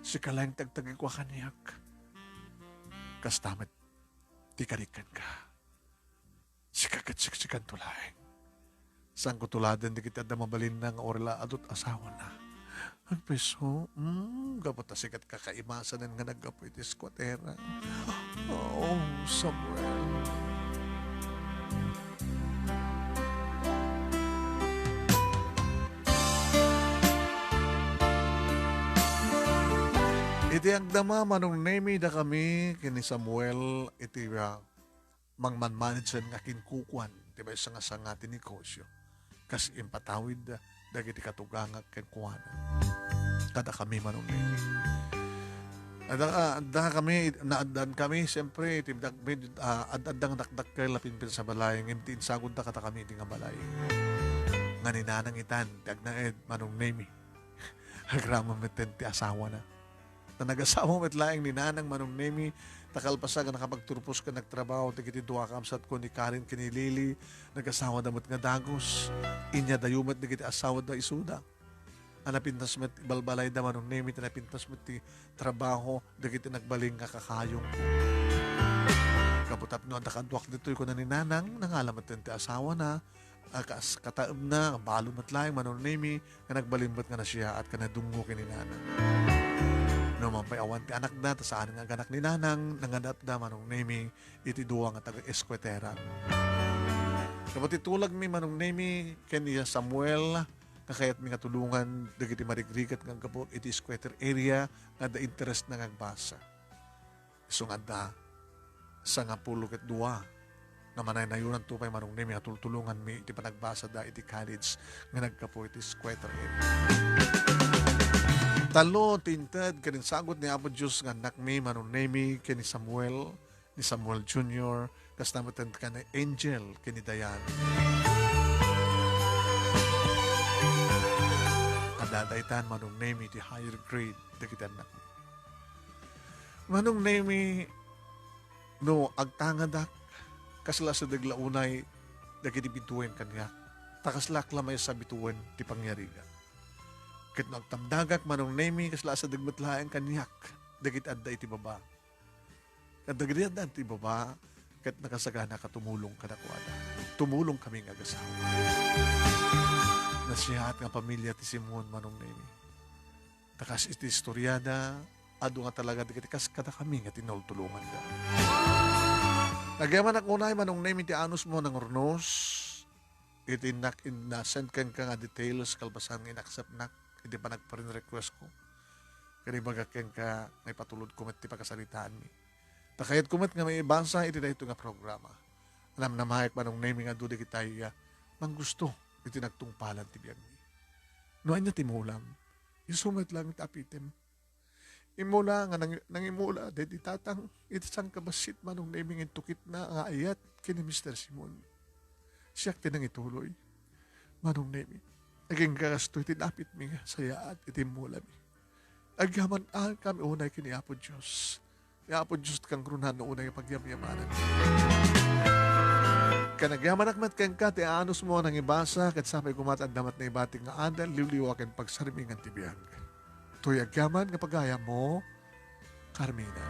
Sikalang tagtagik wa kanyak. Kastamat, ti karikan ka. Sikan tulang. Sang kutuladan di kita da mabalin ng orla adot asawa na. Ang peso, gapot na sikat kakaimasan nga naggapoy ti squatera. Oh, Samuel. Iti agdama manong nemi da kami kini Samuel iti mangmanmanager nga kinkukuan ti ba isang nga ti negosyo. Kas impatawid dagiti katugangag ken kuana. Kada kami manong nemi. Ada kami naadan kami siyempre adadang dakdak kay lapin sa balay ngimti insagod da kata kami di nga balay. Nga ninanang itan dagnaed manong nemi. Agrama meten ti asawa na. Nagasawa met laeng ni nanang manong nemi takalpasa nga nakapagturpos ka nagtrabaho tigiti duwa kamsat ko ni Karen kini Lily nagasawa damot nga dagos inya dayumet digiti asawa da isuda anapintas met balbalay da manong nemi tinapintas met ti trabaho digiti nagbaling nga kakayong kabutap no adakadwak ditoy ko na ni nanang nangalamat ti asawa na kataem na balo met laeng manong nemi nga nagbalimbot nga na siya at kanadungo kini nanang. No, mampay awan ti anak da, saan nga ganak ni nanang, nanganap da manong nemi, iti duwa nga taga-eskwetera. Kapag itulag mi manong nemi, kaniya Samuel, kakayat mi nga tulungan, dagiti marigrigat nga kapag iti eskwetera area, nga da interest na ngagbasa. So nga da, sa nga pulo ket duwa, nga manay na yun ang tupay manong nemi, nga tulungan mi, iti panagbasa da, iti college, nga nagkapo iti eskwetera area. Talo, tinted, kanin sagot ni Apo Diyos nga nakmi, manong nemi, kini Samuel, ni Samuel Jr., kastamatan ka na Angel, kini Dayan. Kadadaitan, manong nemi, di higher grade, dakitan nakmi. Manong nemi, no, agtangadak, kasla sa daglaunay, dagiti bituin kanya, takaslak lamay sa bituin, di pangyarigan. Ket nagtamdagak manong nemi kasla sa dagmetlaeng kanyak dagit adda iti baba. Ket dagiti adda iti baba ket nakasagana ka tumulong kadakwada. Tumulong kami nga agasawa. Nasihat nga pamilya ti Simon manong nemi. Takas iti istoryada adu nga talaga dagiti kas kada kami nga tinultulungan da. Nagyaman ako na manong nemi ti anus mo ng ornos. Iti send kan ka nga details kalbasan nga inaksap nak. Hindi pa nagpa-request ko. Kaya magakeng ka may patulod kumat ti pagkasalitaan mi. Takayat kumat nga may ibasa iti na ito nga programa. Alam na mahayag manong naming nga duda kitay mang gusto iti nagtungpalan ti biyag mi. Noan niya timulam. Isumat lang iti apitem. Imula nga nangimula dedi tatang iti sang kabasit manong naming intukit na nga ayat kini Mr. Simon. Siyak tinang ituloy. Manong naming. Naging kagasto iti dapit mi nga sayaat iti mula mi. Agyaman kami unay kini Apo Diyos. Apo Diyos kang grunan no unay pagyamyamanan. Kanagyaman akmat kang ka ti anos mo nang ibasa kat sapay kumatad damat na ibating nga adal liwliwaken pagsarmingan ti biyag. Tuy agyaman nga pagaya mo, Carmina.